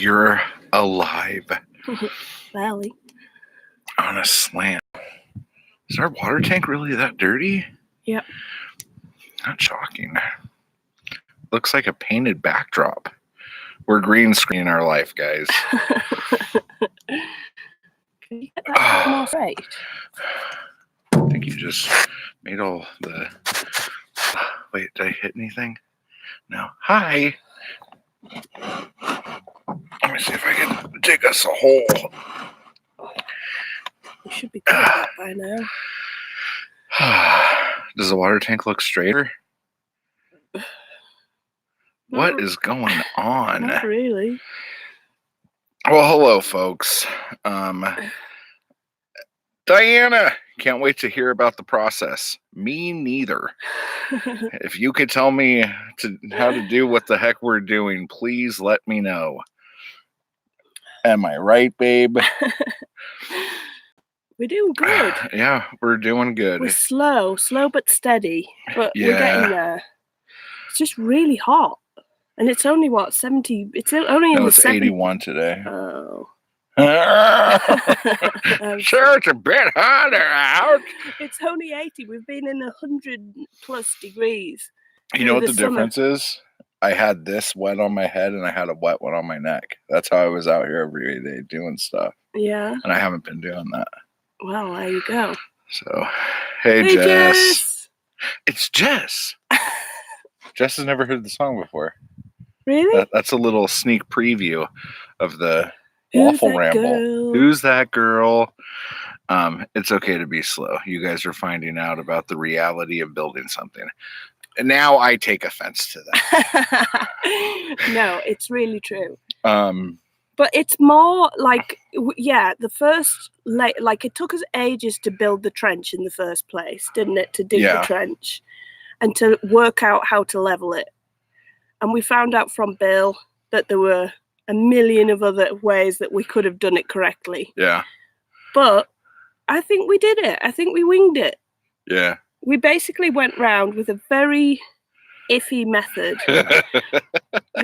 you're alive. Valley. On a slant. Is our water tank really that dirty? Yep. Not shocking. Looks like a painted backdrop. We're green screening our life, guys. Can you get that more straight? I think you just made all the... Wait, did I hit anything? No. Hi. Let me see if I can dig us a hole. We should be good at that by now. Does the water tank look straighter? What is going on? Not really. Well, hello, folks. Diana, can't wait to hear about the process. Me neither. If you could tell me how to do what the heck we're doing, please let me know. Am I right, babe? We're doing good. Yeah, we're doing good. We're slow but steady. But we're getting there. It's just really hot. And it's only, what, 70? It's only in the 70s. 81 today. Oh. Sure, it's a bit hotter out. It's only 80. We've been in 100 plus degrees. You know what the difference is? I had this wet on my head and I had a wet one on my neck. That's how I was out here every day doing stuff. Yeah. And I haven't been doing that. Well, there you go. So, hey Jess. It's Jess. Jess has never heard the song before. Really? That's a little sneak preview of the Waffle Ramble. Girl? Who's that girl? It's okay to be slow. You guys are finding out about the reality of building something. And now I take offense to that. No, it's really true. But it's more like, the first, like it took us ages to build the trench in the first place, didn't it? To dig the trench and to work out how to level it. And we found out from Bill that there were a million of other ways that we could have done it correctly. Yeah. But I think we did it. I think we winged it. Yeah. We basically went round with a very iffy method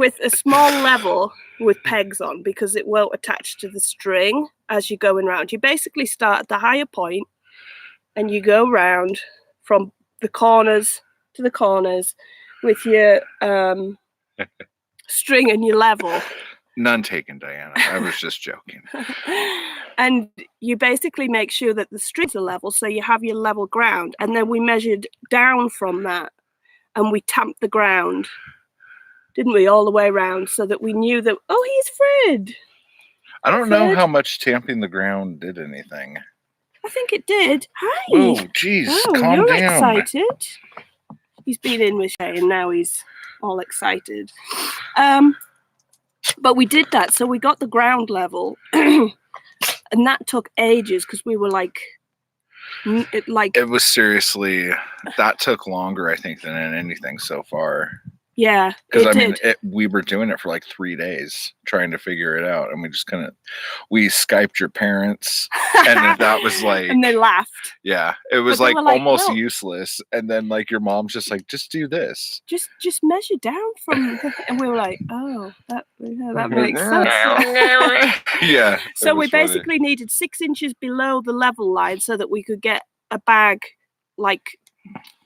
with a small level with pegs on because it won't attach to the string as you're going round. You basically start at the higher point and you go round from the corners to the corners with your string and your level. None taken, Diana. I was just joking. And you basically make sure that the strings are level, so you have your level ground. And then we measured down from that, and we tamped the ground, didn't we, all the way around, so that we knew that, oh, he's Fred. I don't know how much tamping the ground did anything. I think it did. Hi. Oh, jeez. Calm you're down. Excited. He's been in with Shay, and now he's all excited. But we did that, so we got the ground level, and that took ages because we were like, it was seriously, that took longer, I think, than anything so far. Yeah, because I mean, we were doing it for like 3 days trying to figure it out, and we just we Skyped your parents, and that was like, and they laughed. Yeah, it was like almost useless, and then like your mom's just like, just do this, just measure down from, and we were like, oh, that makes sense. Yeah. So we basically needed 6 inches below the level line so that we could get a bag like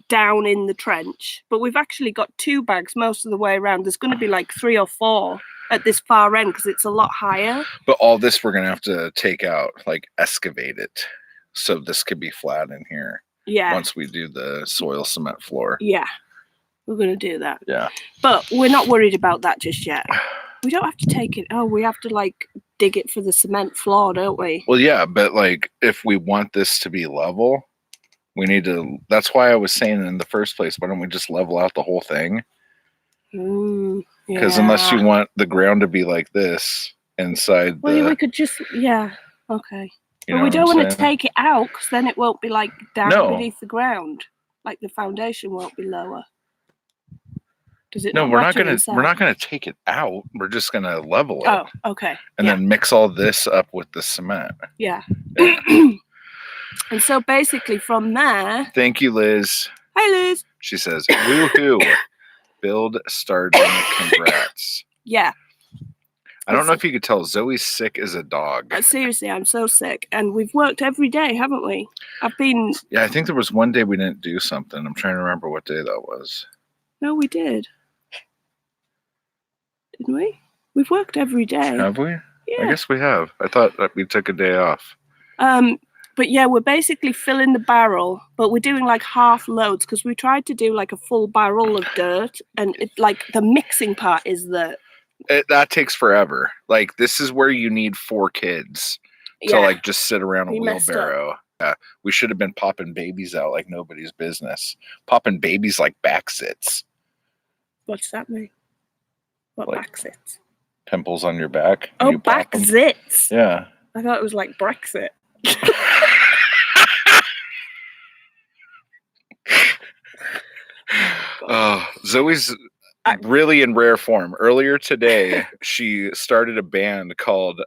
down in the trench, but we've actually got 2 bags most of the way around. There's going to be like 3 or 4 at this far end because it's a lot higher. But all this we're going to have to take out, like excavate it, so this could be flat in here. Yeah. Once we do the soil cement floor. Yeah, we're going to do that. Yeah. But we're not worried about that just yet. We don't have to take it. Oh, we have to like dig it for the cement floor, don't we? Well, yeah, but like if we want this to be level, we need to, that's why I was saying in the first place, why don't we just level out the whole thing? Because unless you want the ground to be like this inside we could just, okay. But we don't want to take it out because then it won't be like down beneath the ground. Like the foundation won't be lower. Does it? No, we're not gonna take it out. We're just gonna level it. Oh, okay. And then mix all this up with the cement. Yeah. And so basically from there... Thank you, Liz. Hi, Liz. She says, woohoo. Build starting, congrats. Yeah. I don't know if you could tell. Zoe's sick as a dog. Seriously, I'm so sick. And we've worked every day, haven't we? Yeah, I think there was one day we didn't do something. I'm trying to remember what day that was. No, we did. Didn't we? We've worked every day. Have we? Yeah. I guess we have. I thought that we took a day off. But yeah, we're basically filling the barrel, but we're doing like half loads because we tried to do like a full barrel of dirt, and like the mixing part is that takes forever. Like, this is where you need 4 kids to like just sit around a wheelbarrow. Yeah, we should have been popping babies out like nobody's business. Popping babies like back sits. What's that mean? What, like, back sits? Pimples on your back. Oh, back zits. Yeah. I thought it was like Brexit. Zoe's really in rare form. Earlier today, she started a band called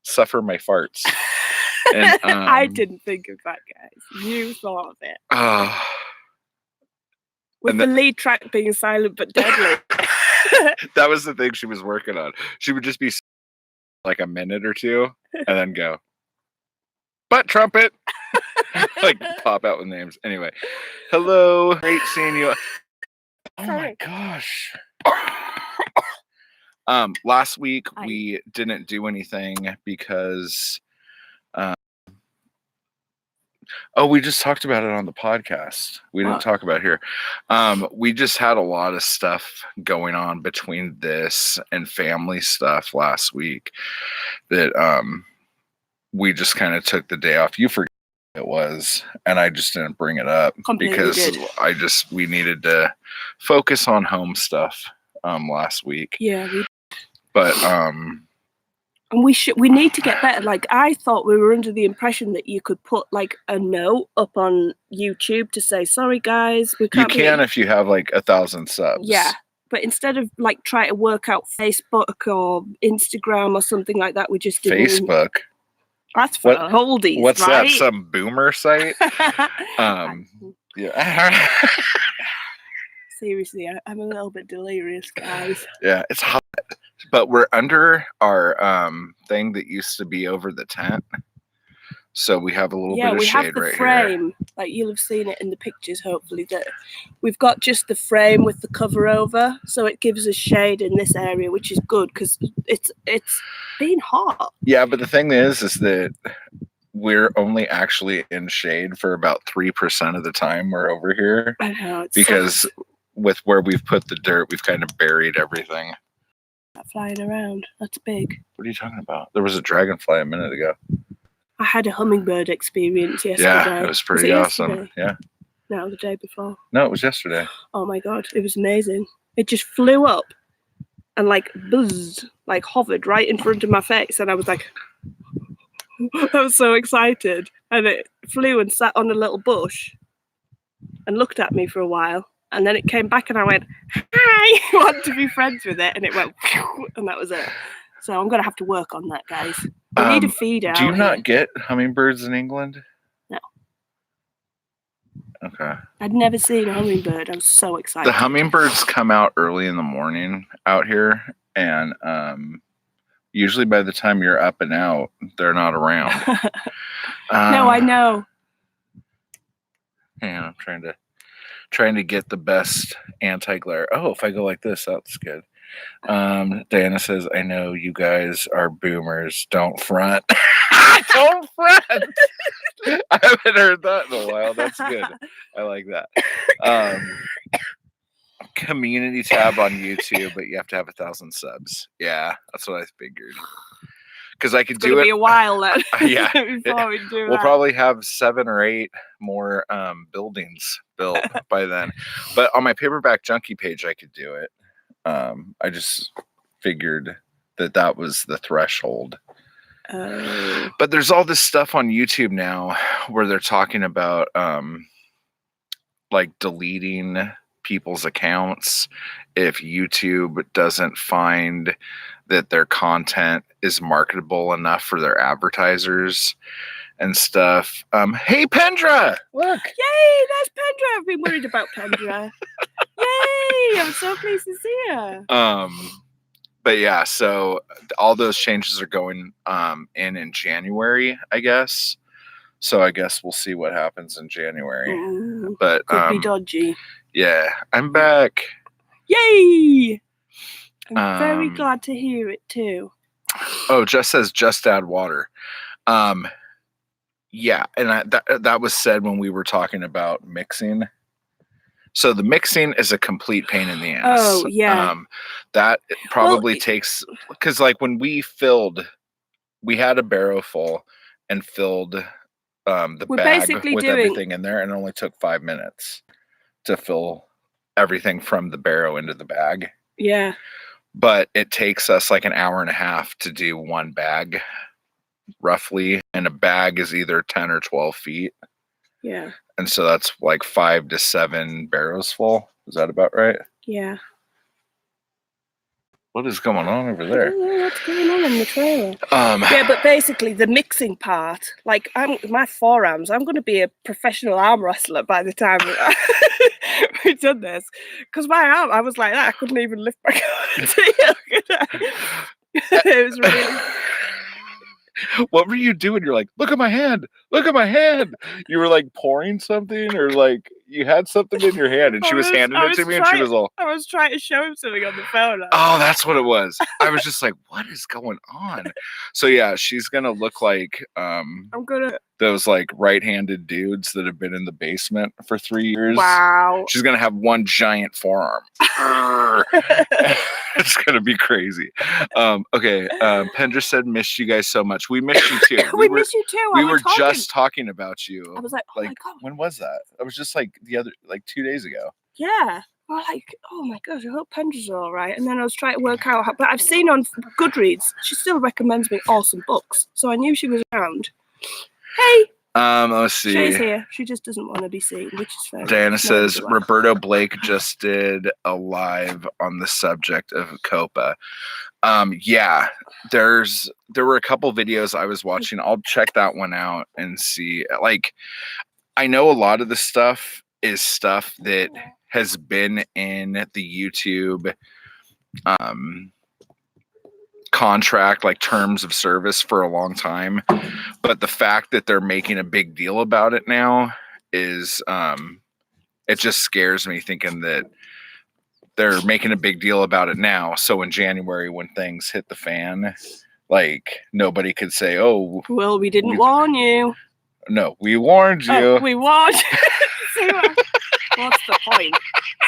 Suffer My Farts. And, I didn't think of that, guys. You thought of it. With the lead track being silent but deadly. That was the thing she was working on. She would just be like a minute or two and then go, butt trumpet. Like pop out with names. Anyway, hello. Great seeing you. Oh my gosh. Last week we didn't do anything because we just talked about it on the podcast. We didn't talk about it here. We just had a lot of stuff going on between this and family stuff last week that we just kind of took the day off. You forgot it was, and I just didn't bring it up because we needed to focus on home stuff last week. Yeah, but and we need to get better. Like, I thought we were under the impression that you could put like a note up on YouTube to say, sorry guys, we can't. You can if you have like 1,000 subs. Yeah. But instead of like try to work out Facebook or Instagram or something like that, we just did Facebook. That's for oldies. What's right? that? Some boomer site? Yeah. Seriously, I'm a little bit delirious, guys. Yeah, it's hot. But we're under our thing that used to be over the tent. So we have a little bit of shade right here. Yeah, we have the frame. Like, you'll have seen it in the pictures, hopefully, that we've got just the frame with the cover over. So it gives us shade in this area, which is good because it's been hot. Yeah, but the thing is that we're only actually in shade for about 3% of the time we're over here. I know. Because with where we've put the dirt, we've kind of buried everything. Flying around. That's big. What are you talking about? There was a dragonfly a minute ago. I had a hummingbird experience yesterday. Yeah, it was pretty awesome. Yesterday? Yeah. No, the day before. No, it was yesterday. Oh my God, it was amazing. It just flew up and like buzzed, like hovered right in front of my face. And I was like, I was so excited. And it flew and sat on a little bush and looked at me for a while. And then it came back and I went, hi, I want to be friends with it. And it went, and that was it. So I'm going to have to work on that, guys. We need a feeder. Do you not get hummingbirds in England? No. Okay. I'd never seen a hummingbird. I was so excited. The hummingbirds come out early in the morning out here. And usually by the time you're up and out, they're not around. No, I know. Yeah, I'm trying to get the best anti-glare. Oh, if I go like this, that's good. Diana says, I know you guys are boomers. Don't front. Don't front. I haven't heard that in a while. That's good. I like that. Community tab on YouTube, but you have to have 1,000 subs. Yeah, that's what I figured. Because I could do it. It'll be a while then. Yeah. Before we do we'll probably have 7 or 8 more buildings built by then. But on my Paperback Junkie page, I could do it. I just figured that was the threshold. But there's all this stuff on YouTube now where they're talking about like deleting people's accounts if YouTube doesn't find that their content is marketable enough for their advertisers and stuff. Hey, Pendra! Look! Yay, there's Pendra! I've been worried about Pendra. Yay! I'm so pleased to see her. But yeah, so all those changes are going in January, I guess. So I guess we'll see what happens in January. But could be dodgy. Yeah, I'm back. Yay! I'm very glad to hear it too. Oh, just says just add water. Yeah, and that was said when we were talking about mixing. So the mixing is a complete pain in the ass. Oh yeah. That probably takes, because like when we had a barrow full and filled the bag with everything in there, and it only took 5 minutes to fill everything from the barrow into the bag. Yeah. But it takes us like an hour and a half to do one bag, roughly, and a bag is either 10 or 12 feet. Yeah. And so that's like 5 to 7 barrows full. Is that about right? Yeah. What is going on over there? I don't know what's going on in the trailer. Yeah, but basically the mixing part, like my forearms, I'm going to be a professional arm wrestler by the time we've done this. Because my arm, I was like that, I couldn't even lift my arm. It was really... What were you doing? You're like, look at my hand. Look at my hand. You were like pouring something, or like you had something in your hand, and she was handing it to me, and she was all... I was trying to show him something on the phone. Oh, that's what it was. I was just like, what is going on? So yeah, she's gonna look like those like right-handed dudes that have been in the basement for 3 years. Wow. She's gonna have one giant forearm. It's gonna be crazy. Okay. Pendra said, "Missed you guys so much." We missed you too. We missed you too. We were just talking about you. I was like, oh my God. When was that? It was just like 2 days ago. Yeah. I was like, oh my gosh, I hope Pendra's all right. And then I was trying to work out but I've seen on Goodreads, she still recommends me awesome books. So I knew she was around. Hey. Let's see. She's here. She just doesn't want to be seen, which is fair. Diana says Roberto Blake just did a live on the subject of Copa. Yeah, there were a couple videos I was watching. I'll check that one out and see. Like, I know a lot of the stuff is stuff that has been in the YouTube contract, like terms of service, for a long time, but the fact that they're making a big deal about it now is it just scares me, thinking that they're making a big deal about it now, so in January when things hit the fan, like nobody could say, oh well, we didn't warn you. No, we warned you. Oh, we warned you. What's the point?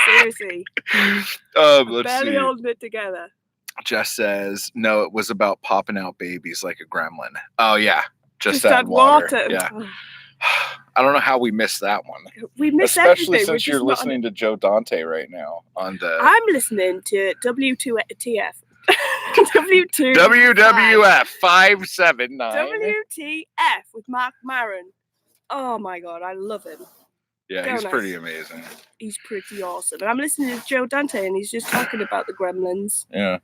Seriously. Let's barely see. Holding it together. Jess says, no, it was about popping out babies like a gremlin. Oh, yeah. Just add water. Yeah. I don't know how we missed that one. We missed especially everything. Since you're listening to Joe Dante right now on the... I'm listening to W2TF. WWF 579. WTF with Mark Maron. Oh my God, I love him. Yeah, he's pretty amazing. He's pretty awesome. And I'm listening to Joe Dante, and he's just talking about the gremlins. Yeah.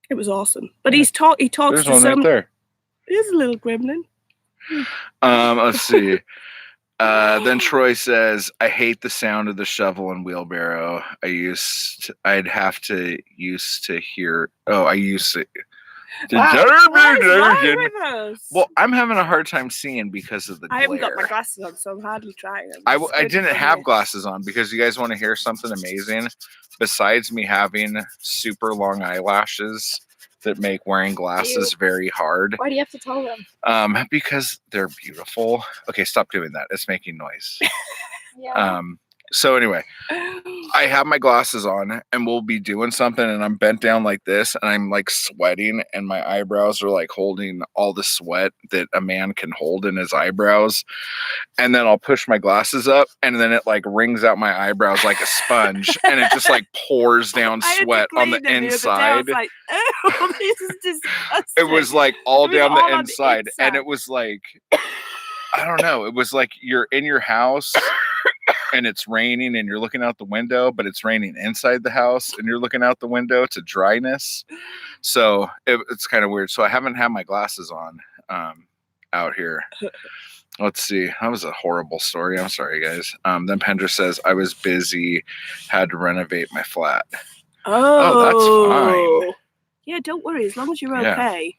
It was awesome. But he talks There's to one right there. There's a little gremlin. Let's see. Then Troy says, I hate the sound of the shovel and wheelbarrow. I used to hear. Well, I'm having a hard time seeing because of the glare. I haven't got my glasses on, so I'm hardly trying. I didn't have glasses on because you guys want to hear something amazing. Besides me having super long eyelashes that make wearing glasses very hard. Why do you have to tell them? Because they're beautiful. Okay, stop doing that. It's making noise. Yeah. So anyway, I have my glasses on and we'll be doing something and I'm bent down like this and I'm like sweating and my eyebrows are like holding all the sweat that a man can hold in his eyebrows. And then I'll push my glasses up and then it like wrings out my eyebrows like a sponge and it just like pours down sweat on the inside. The like, oh, this is disgusting. It was like all down the inside. And it was like, I don't know. It was like you're in your house and it's raining and you're looking out the window, but it's raining inside the house and you're looking out the window to dryness. So it's kind of weird. So I haven't had my glasses on out here. Let's see. That was a horrible story. I'm sorry, guys. Then Pendra says, I was busy, had to renovate my flat. Oh, that's fine. Yeah, don't worry. As long as you're okay.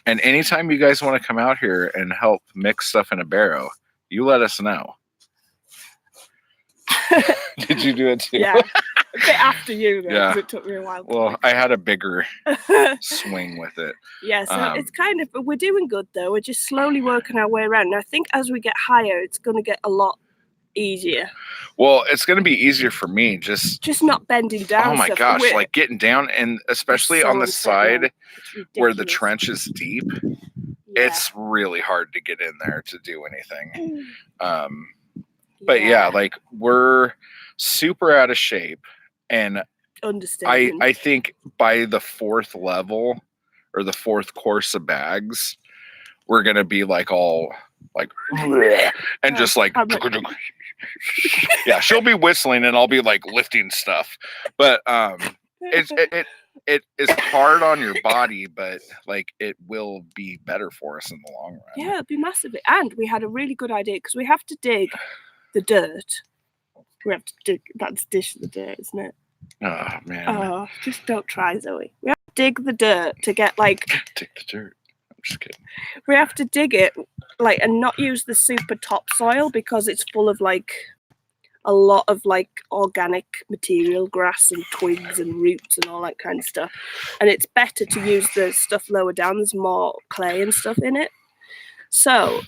And anytime you guys want to come out here and help mix stuff in a barrow, you let us know. Did you do it too? Yeah. A bit after you, though, because it took me a while. Well, I had a bigger swing with it. Yeah, so it's kind of, we're doing good, though. We're just slowly working our way around. And I think as we get higher, it's going to get a lot easier. Well, it's going to be easier for me. Just not bending down. Oh, my gosh. Like getting down, and especially on the side where the trench is deep, it's really hard to get in there to do anything. But yeah, like we're super out of shape, and I think by the 4th level or the 4th course of bags, we're gonna be like all like and just like yeah, she'll be whistling and I'll be like lifting stuff, but it is hard on your body, but like it will be better for us in the long run. Yeah, it'll be massively. And we had a really good idea because we have to dig the dirt. We have to dig. That's dish the dirt, isn't it? Oh man. Oh, just don't try, Zoe. We have to dig the dirt to get like. Dig the dirt. I'm just kidding. We have to dig it like and not use the super topsoil because it's full of like a lot of like organic material, grass and twigs and roots and all that kind of stuff. And it's better to use the stuff lower down. There's more clay and stuff in it. So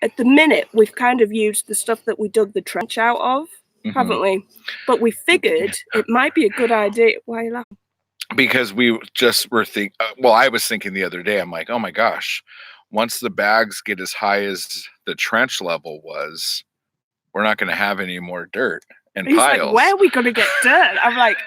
at the minute, we've kind of used the stuff that we dug the trench out of, haven't we? But we figured it might be a good idea. Why are you laughing? Because we just were thinking, well, I was thinking the other day, I'm like, oh my gosh, once the bags get as high as the trench level was, we're not going to have any more dirt and He's piles. Like, where are we going to get dirt? I'm like,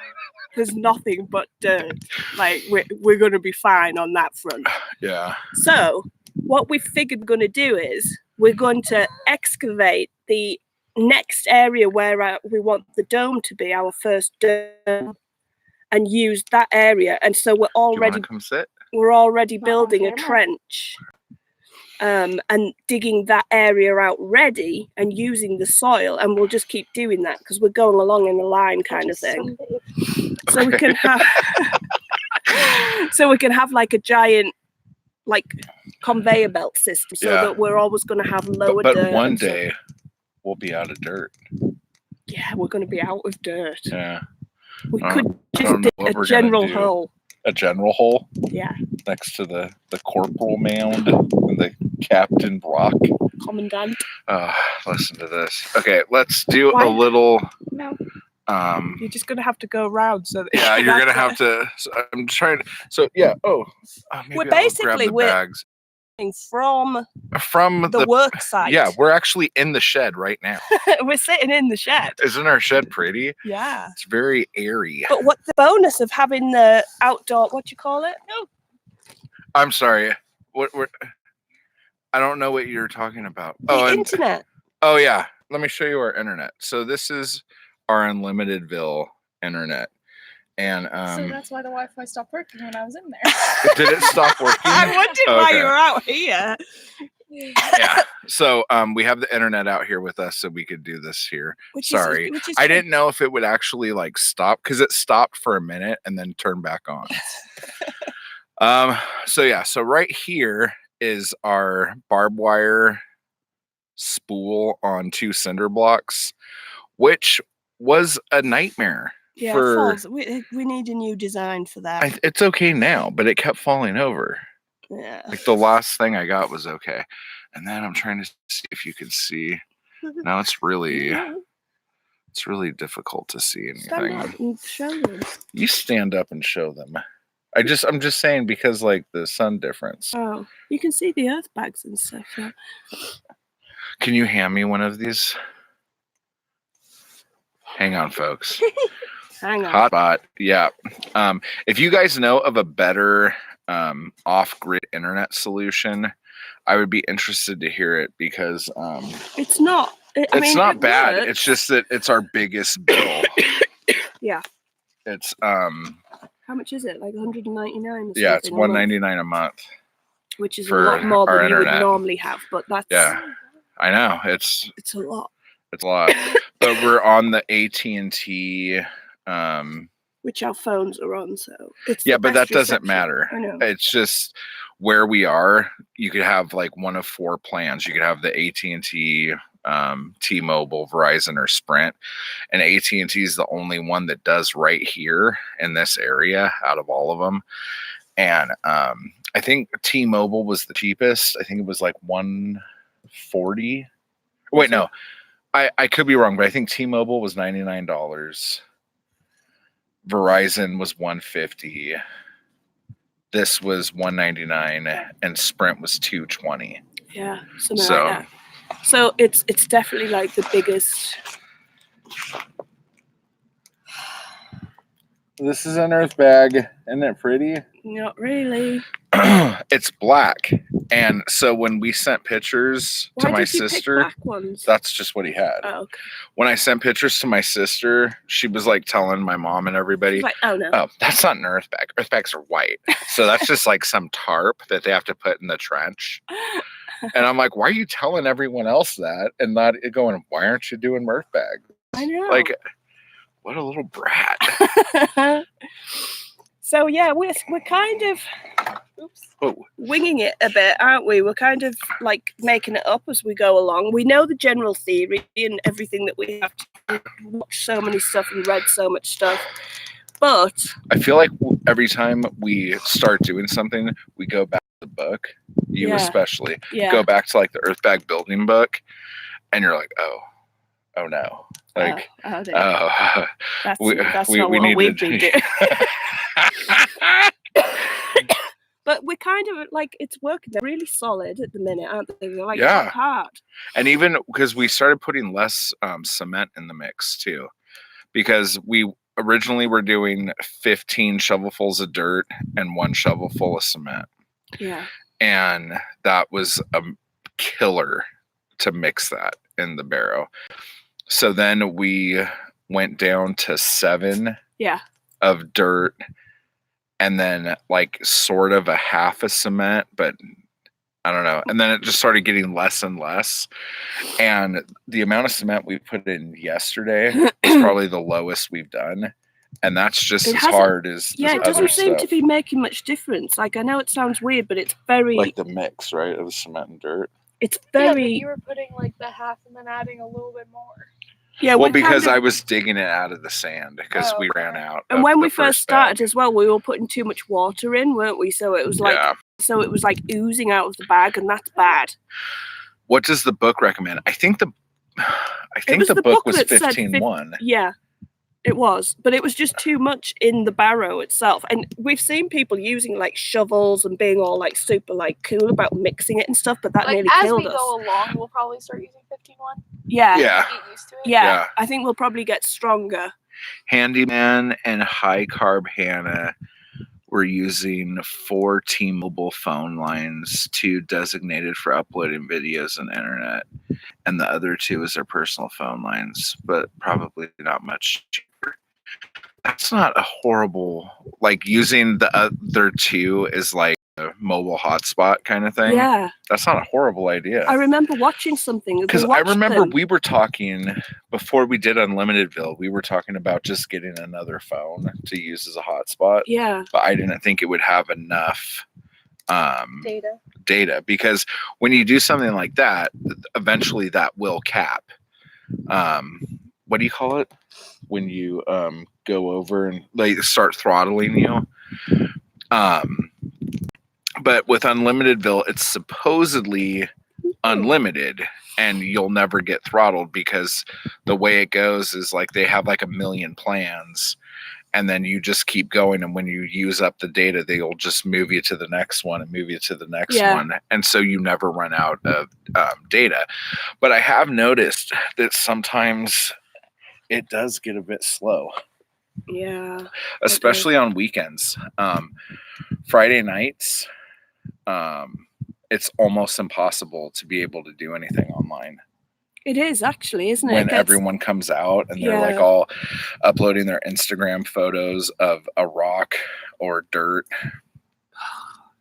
there's nothing but dirt. Like, we're going to be fine on that front. Yeah. So what we figured we're going to do is we're going to excavate the next area where we want the dome to be, our first dome, and use that area. And so we're already building a trench and digging that area out ready and using the soil, and we'll just keep doing that because we're going along in a line kind of thing. So we can have like a giant like conveyor belt system so that we're always going to have lower dirt. But one day we'll be out of dirt. Yeah, we're going to be out of dirt. Yeah. We could just dig a general hole. A general hole? Yeah. Next to the corporal mound and the captain block. Commandant. Listen to this. Okay, let's do a little... No. You're just going to have to go around. So yeah, you're going to have to... So I'm trying to... So, yeah. We're basically... bags. From the work site. Yeah, we're actually in the shed right now. We're sitting in the shed. Isn't our shed pretty? Yeah. It's very airy. But what's the bonus of having the outdoor, what do you call it? No. I'm sorry. I don't know what you're talking about. The internet. Oh, yeah. Let me show you our internet. So this is our Unlimitedville internet. And so that's why the Wi-Fi stopped working when I was in there. Did it stop working? I wondered why you were out here. Yeah. So we have the internet out here with us so we could do this here. Sorry. I didn't know if it would actually like stop because it stopped for a minute and then turned back on. So yeah, so right here is our barbed wire spool on 2 cinder blocks, which was a nightmare. Yeah, we need a new design for that. It's okay now, but it kept falling over. Yeah. Like the last thing I got was okay. And then I'm trying to see if you can see. Now it's really difficult to see anything. Stand up and show them. You stand up and show them. I'm just saying because like the sun difference. Oh, you can see the earth bags and stuff. Yeah. Can you hand me one of these? Hang on, folks. Hang on. Hot spot. Yeah. If you guys know of a better off-grid internet solution, I would be interested to hear it because it's not. It's not bad. Works. It's just that it's our biggest bill. Yeah. It's How much is it? Like 199. Yeah, it's $199 a month. Which is a lot more than you would normally have, but that's. Yeah, I know it's a lot. It's a lot, but we're on the AT&T which our phones are on. So it's Yeah, but that best doesn't reception. matter. I know. It's just where we are. You could have like one of 4 plans. You could have the AT&T, T-Mobile, Verizon, or Sprint, and AT&T is the only one that does right here in this area out of all of them. And I think T-Mobile was the cheapest. I think it was like $140. Wait, no, I could be wrong, but I think T-Mobile was $99. Verizon was $150. This was $199, and Sprint was $220. Yeah, something like that. So it's definitely like the biggest. This is an Earthbag. Isn't it pretty? Not really. It's black, and so when we sent pictures to my sister, pick black ones? That's just what he had. Oh, okay. When I sent pictures to my sister, she was like telling my mom and everybody, like, "Oh no, oh, that's not an Earthbag. Earthbags are white, so that's just like some tarp that they have to put in the trench." And I'm like, "Why are you telling everyone else that and not going? Why aren't you doing Earthbag?" I know. Like, what a little brat. So yeah, we're kind of winging it a bit, aren't we? We're kind of like making it up as we go along. We know the general theory and everything that we have to watch so many stuff and read so much stuff. But I feel like every time we start doing something, we go back to the book. You especially go back to like the Earthbag building book, and you're like, oh no. Like, that's we not need what we've been doing. But we're kind of like, it's working. They're really solid at the minute, aren't they? They're like hard. And even because we started putting less cement in the mix too, because we originally were doing 15 shovelfuls of dirt and 1 shovelful of cement. Yeah. And that was a killer to mix that in the barrow. So then we went down to 7 of dirt, and then like sort of a half of cement, but I don't know. And then it just started getting less and less. And the amount of cement we put in yesterday is probably the lowest we've done. And that's just as hard as it doesn't seem to be making much difference. Like, I know it sounds weird, but it's very like the mix, right, of the cement and dirt. It's very. Yeah, but you were putting like the half and then adding a little bit more. Yeah, well, because I was digging it out of the sand because we ran out. And when we first started as well, we were putting too much water in, weren't we? So it was like, it was like oozing out of the bag, and that's bad. What does the book recommend? I think the book was 15.1. Yeah, it was, but it was just too much in the barrow itself. And we've seen people using like shovels and being all like super like cool about mixing it and stuff, but that nearly killed us. As we go along, we'll probably start using 15.1. Yeah. Yeah. Get used to it. Yeah. I think we'll probably get stronger. Handyman and High Carb Hannah were using 4 T-Mobile phone lines, 2 designated for uploading videos and internet, and the other 2 is their personal phone lines, but probably not much cheaper. That's not a horrible, like using the other 2 is like a mobile hotspot kind of thing. Yeah. That's not a horrible idea. I remember watching something. Because I remember we were talking, before we did Unlimitedville, we were talking about just getting another phone to use as a hotspot. Yeah. But I didn't think it would have enough data, because when you do something like that, eventually that will cap. What do you call it? When you go over and they start throttling you. But with Unlimitedville, it's supposedly unlimited and you'll never get throttled, because the way it goes is like they have like 1 million plans, and then you just keep going, and when you use up the data, they'll just move you to the next one and move you to the next one, and so you never run out of data. But I have noticed that sometimes it does get a bit slow. Yeah. Especially on weekends. Friday nights, it's almost impossible to be able to do anything online. It is actually, isn't it? When everyone comes out and they're like all uploading their Instagram photos of a rock or dirt.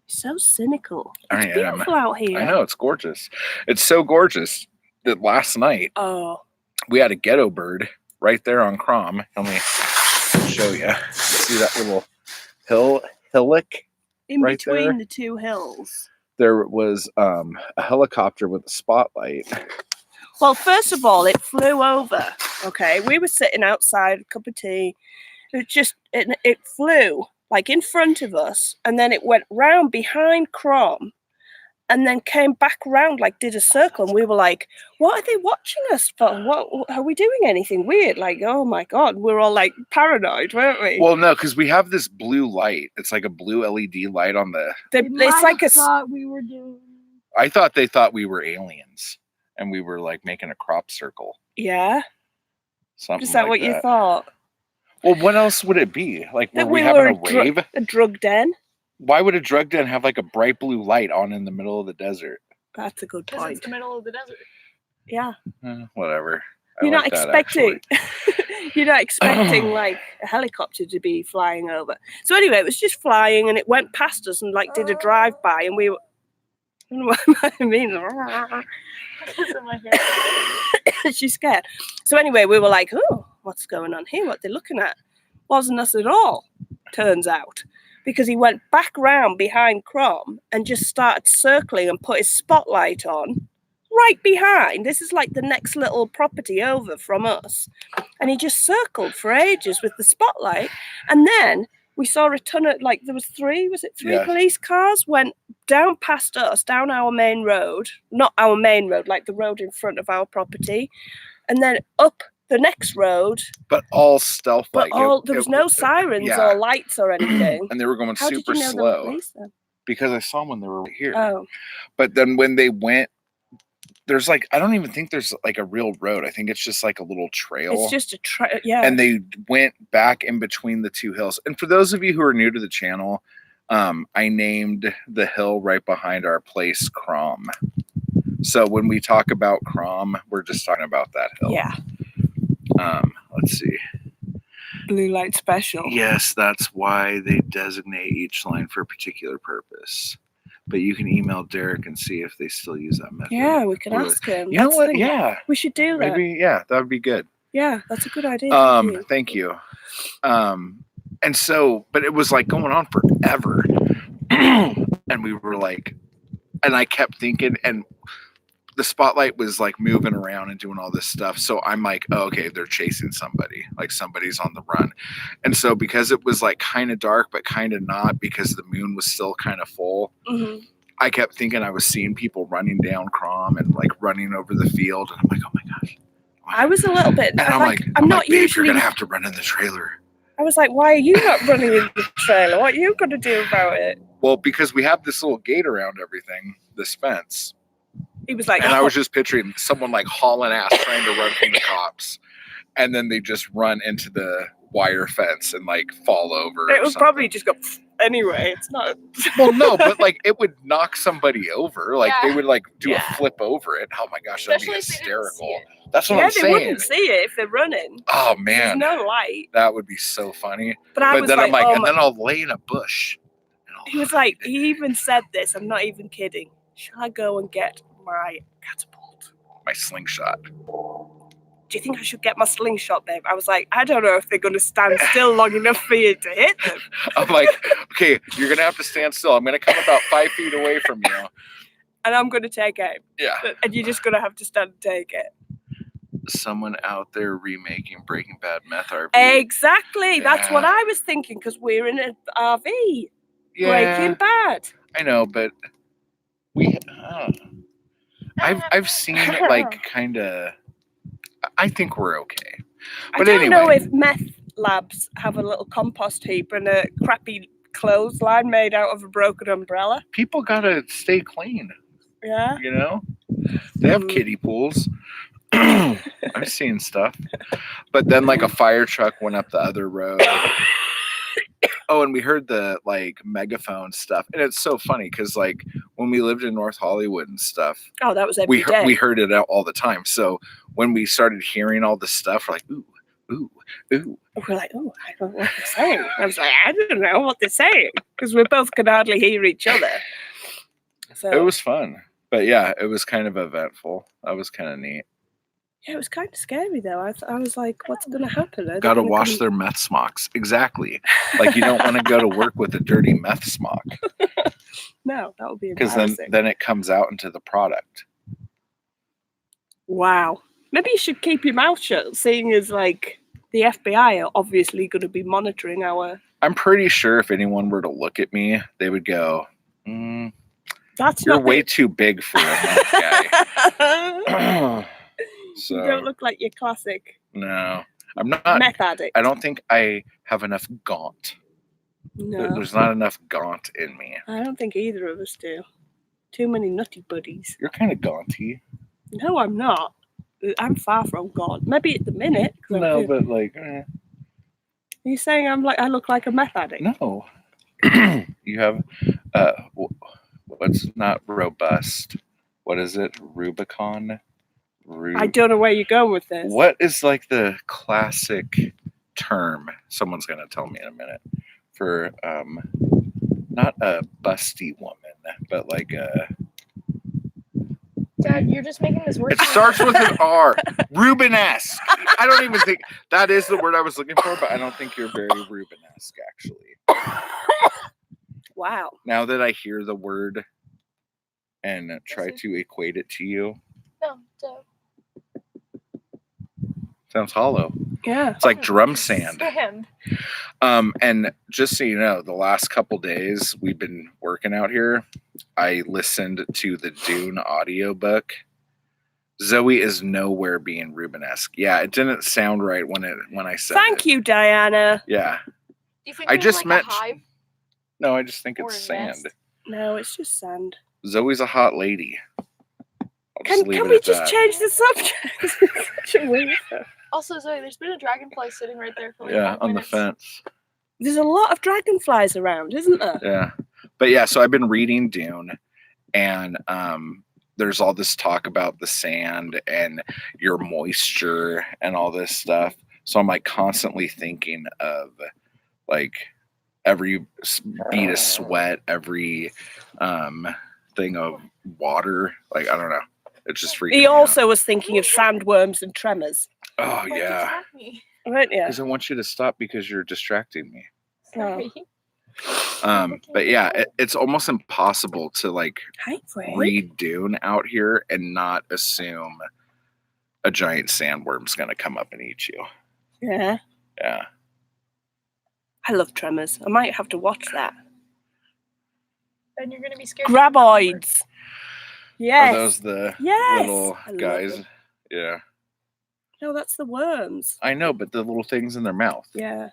So cynical. It's beautiful out here. I know, it's gorgeous. It's so gorgeous that last night we had a ghetto bird right there on Crom. Let me show you. see that little hillock in right between there? the two hills. There was a helicopter with a spotlight. Well, first of all, it flew over. Okay, we were sitting outside, a cup of tea. It flew like in front of us, and then it went round behind Crom, and then came back round, like did a circle, and we were like, "What are they watching us for? What are we doing? Anything weird?" Like, oh my god, we're all like paranoid, weren't we? Well, no, because we have this blue light. It's like a blue LED light on the. It's like thought we were doing. I thought they thought we were aliens, and we were like making a crop circle. Yeah. Something Is that like what you thought? Well, what else would it be? Like, were That we we having were a rave? A drug den? Why would a drug den have like a bright blue light on in the middle of the desert? That's a good Because point. it's the middle of the desert. Yeah. Whatever. You're not expecting. You're not expecting like a helicopter to be flying over. So anyway, it was just flying, and it went past us and like did a drive by, and we were. I don't know what I mean. She's scared. So anyway, we were like, "Oh, what's going on here? What they're looking at?" Wasn't us at all. Turns out, because he went back round behind Crom and just started circling and put his spotlight on right behind. This is like the next little property over from us, and he just circled for ages with the spotlight, and then we saw a ton of like there was three police cars went down past us, down our main road, not our main road, like the road in front of our property, and then up the next road, but all stealth like. There was no sirens or lights or anything, and they were going How super did you know slow. They were police, then? Because I saw them when they were right here. Oh, but then when they went, there's like I don't even think there's like a real road. I think it's just like a little trail. It's just a trail, yeah. And they went back in between the two hills. And for those of you who are new to the channel, I named the hill right behind our place Crom. So when we talk about Crom, we're just talking about that hill. Yeah. Let's see. Blue light special. Yes, that's why they designate each line for a particular purpose. But you can email Derek and see if they still use that method. Yeah, we can ask him. You know what? Yeah. We should do that. Maybe, yeah, that would be good. Yeah, that's a good idea. Thank you. And so, but it was like going on forever. And we were like, and I kept thinking, and the spotlight was like moving around and doing all this stuff. So I'm like, oh, okay, they're chasing somebody, like somebody's on the run. And so because it was like kind of dark, but kind of not, because the moon was still kind of full, I kept thinking I was seeing people running down Crom and like running over the field. And I'm like, oh my gosh. I was a little bit, and I'm like, I'm not babe, usually. You're going to have to run in the trailer. I was like, why are you not running in the trailer? What are you going to do about it? Well, because we have this little gate around everything, this fence. He was like, and I was just picturing someone like hauling ass trying to run from the cops. And then they just run into the wire fence and like fall over. It would probably just go anyway. It's not. Well, no, but like it would knock somebody over. Like they would like do a flip over it. Oh my gosh, that'd be hysterical. That's what I'm saying. They wouldn't see it if they're running. Oh man, there's no light. That would be so funny. But then I'm like, and then I'll lay in a bush. He was like, he even said this. I'm not even kidding. Shall I go and get my catapult? My slingshot. Do you think I should get my slingshot, babe? I was like, I don't know if they're going to stand still long enough for you to hit them. I'm like, okay, you're going to have to stand still. I'm going to come about 5 feet away from you. And I'm going to take aim. Yeah. And you're just going to have to stand and take it. Someone out there remaking Breaking Bad meth RV. Exactly. Yeah. That's what I was thinking, because we're in an RV. Yeah. Breaking Bad. I know, but I've seen it like kind of. I think we're okay. But I don't know if meth labs have a little compost heap and a crappy clothesline made out of a broken umbrella. People gotta stay clean. Yeah. You know? They have kiddie pools. I've seen stuff. But then like a fire truck went up the other road. Oh, and we heard the like megaphone stuff. And it's so funny because like when we lived in North Hollywood and stuff. Oh, that was every day. We heard it out all the time. So when we started hearing all this stuff, we're like, ooh, ooh, ooh. We're like, oh, I don't know what they're saying. I was like, I don't know what they're saying. Because we both could hardly hear each other. So it was fun. But yeah, it was kind of eventful. That was kind of neat. Yeah, it was kind of scary though. I was like, what's going to happen? Got to wash their meth smocks. Exactly. Like you don't want to go to work with a dirty meth smock. No, that would be embarrassing. Because then it comes out into the product. Wow. Maybe you should keep your mouth shut, seeing as like the FBI are obviously going to be monitoring our... I'm pretty sure if anyone were to look at me, they would go, you're way too big for a meth guy. So, you don't look like your classic. No. I'm not meth addict. I don't think I have enough gaunt. No. There's not enough gaunt in me. I don't think either of us do. Too many nutty buddies. You're kind of gaunty. No, I'm not. I'm far from gaunt. Maybe at the minute. No, but like... Are you saying I look like a meth addict? No. You have... what's not robust? What is it? Rubicon? I don't know where you're going with this. What is like the classic term? Someone's going to tell me in a minute. For not a busty woman, but like a... Dad, you're just making this worse. It starts with an R. Rubenesque. I don't even think... That is the word I was looking for, but I don't think you're very Rubenesque, actually. Wow. Now that I hear the word and try to equate it to you... No, sounds hollow. Yeah. It's like drum sand. Sand. And just so you know, the last couple days we've been working out here, I listened to the Dune audiobook. Zoe is nowhere being Rubenesque. Yeah, it didn't sound right when I said Thank you, Diana. Yeah. Do you think I just meant... a hive? No, I just think Or it's a sand. nest? No, it's just sand. Zoe's a hot lady. Can we just change the subject? Also, Zoe, there's been a dragonfly sitting right there for like 5 on the minutes. fence. There's a lot of dragonflies around, isn't there? Yeah. But yeah, so I've been reading Dune, and there's all this talk about the sand and your moisture and all this stuff. So I'm like constantly thinking of like every bead of sweat, every thing of water. Like, I don't know. It's just freaking He me also out. was thinking of sandworms and tremors. Oh, Why'd you yeah. tap me? Right, yeah. Because I want you to stop because you're distracting me. Sorry. But yeah, it's almost impossible to like read Dune out here and not assume a giant sandworm's gonna come up and eat you. Yeah. Yeah. I love Tremors. I might have to watch that. Then you're gonna be scared. Graboids. Yes. Are those the Yes. little I love guys? them. Yeah. No, that's the worms. I know, but the little things in their mouth. Yeah.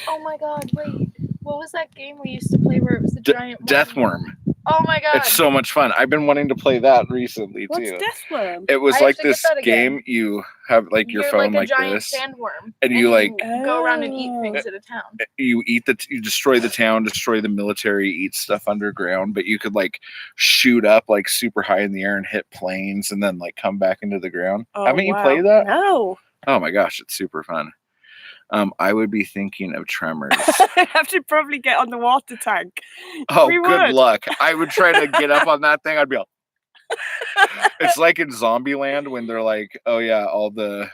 Oh my god, wait. What was that game we used to play where it was the giant Death worm? Worm. Oh my god. It's so much fun. I've been wanting to play that recently What's too. Death Worm? It was I like have to get this that again. game. You have like your You're phone like a like giant this, sandworm, and you like go around and eat things at a town. you destroy the town, destroy the military, eat stuff underground. But you could like shoot up like super high in the air and hit planes, and then like come back into the ground. Oh, Haven't you wow. played that? No. Oh my gosh, it's super fun. I would be thinking of Tremors. I'd have to probably get on the water tank. Oh, We good would. luck. I would try to get up on that thing. I'd be all... It's like in Zombieland when they're like, oh yeah, all the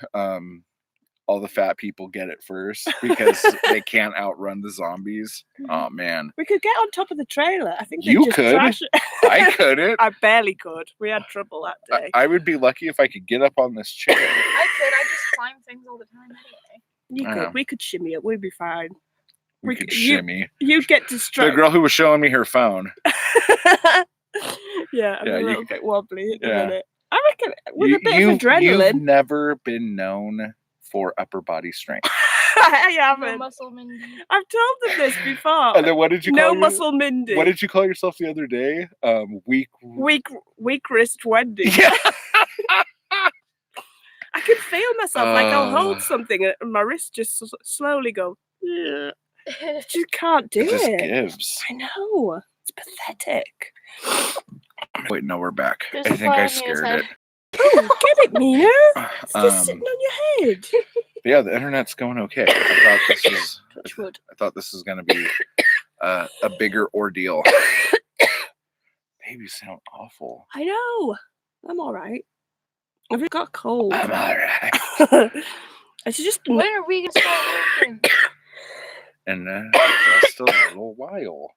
fat people get it first because they can't outrun the zombies. Oh man. We could get on top of the trailer. I think You just could. trash it. I couldn't. I barely could. We had trouble that day. I would be lucky if I could get up on this chair. I could. I just climb things all the time anyway. You could. We could shimmy it. We'd be fine. We could shimmy. You'd get The distracted. girl who was showing me her phone. Yeah, I'm a little bit wobbly at the yeah. minute. I reckon with a bit of adrenaline. You've never been known for upper body strength. I haven't. No muscle Mindy. I've told them this before. And then what did you call muscle Mindy. What did you call yourself the other day? Weak wrist Wendy. Yeah. I can feel myself like I'll hold something and my wrist just slowly go. Yeah. I just can't do it. Just gives. I know. It's pathetic. Wait, no, we're back. There's I a think I fly on his scared head. it. Oh, get it, Mina. It's just sitting on your head. Yeah, the internet's going okay. I Touch wood. thought this was going to be a bigger ordeal. Babies sound awful. I know. I'm all right. Have you got a cold? I'm all right. It's just... When are we going to start working? And just a little while.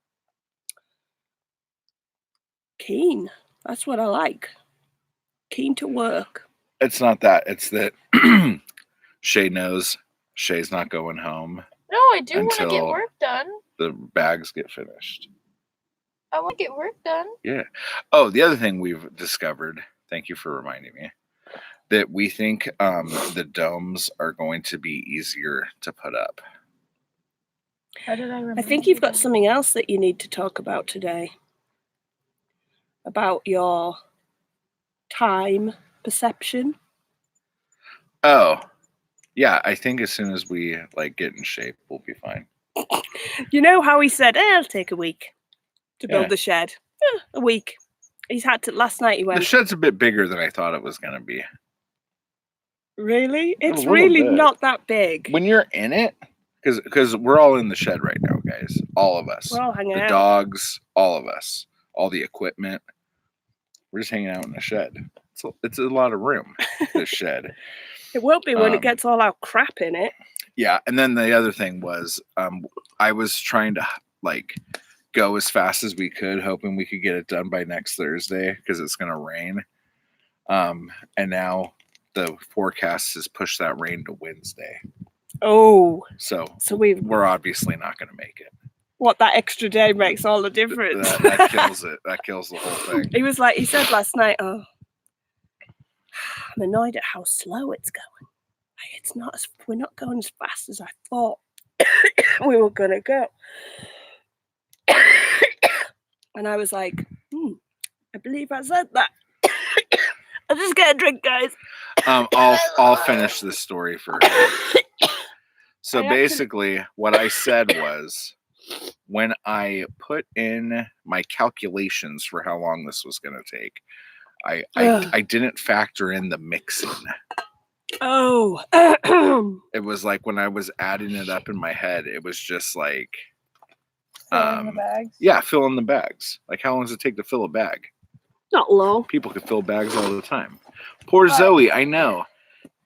Keen. That's what I like. Keen to work. It's not that. It's that Shay knows Shay's not going home. No, I do want to get until work done. The bags get finished. I want to get work done. Yeah. Oh, the other thing we've discovered, thank you for reminding me, that we think the domes are going to be easier to put up. How did I remember? I think you've got something else that you need to talk about today. About your time perception. Oh, yeah. I think as soon as we get in shape, we'll be fine. You know how he said, it'll take a week to build the shed. A week. He's had to. Last night he went. The shed's a bit bigger than I thought it was going to be. Really? It's really not that big. When you're in it, because we're all in the shed right now, guys. All of us. We're all hanging out. The dogs, all of us. All the equipment. We're just hanging out in the shed. It's a lot of room, this shed. It won't be when it gets all our crap in it. Yeah, and then the other thing was I was trying to go as fast as we could, hoping we could get it done by next Thursday because it's going to rain. And now the forecast has pushed that rain to Wednesday. Oh. So we're obviously not going to make it. What, that extra day makes all the difference. That kills it. That kills the whole thing. He said last night, I'm annoyed at how slow it's going. We're not going as fast as I thought we were going to go. And I was like, I believe I said that. I'll just get a drink, guys. I'll finish this story first. So basically, what I said was, when I put in my calculations for how long this was going to take, I didn't factor in the mixing. Oh. It was like when I was adding it up in my head, it was just like... Filling the bags? Yeah, filling the bags. Like, how long does it take to fill a bag? Not long. People can fill bags all the time. Poor Zoe, I know.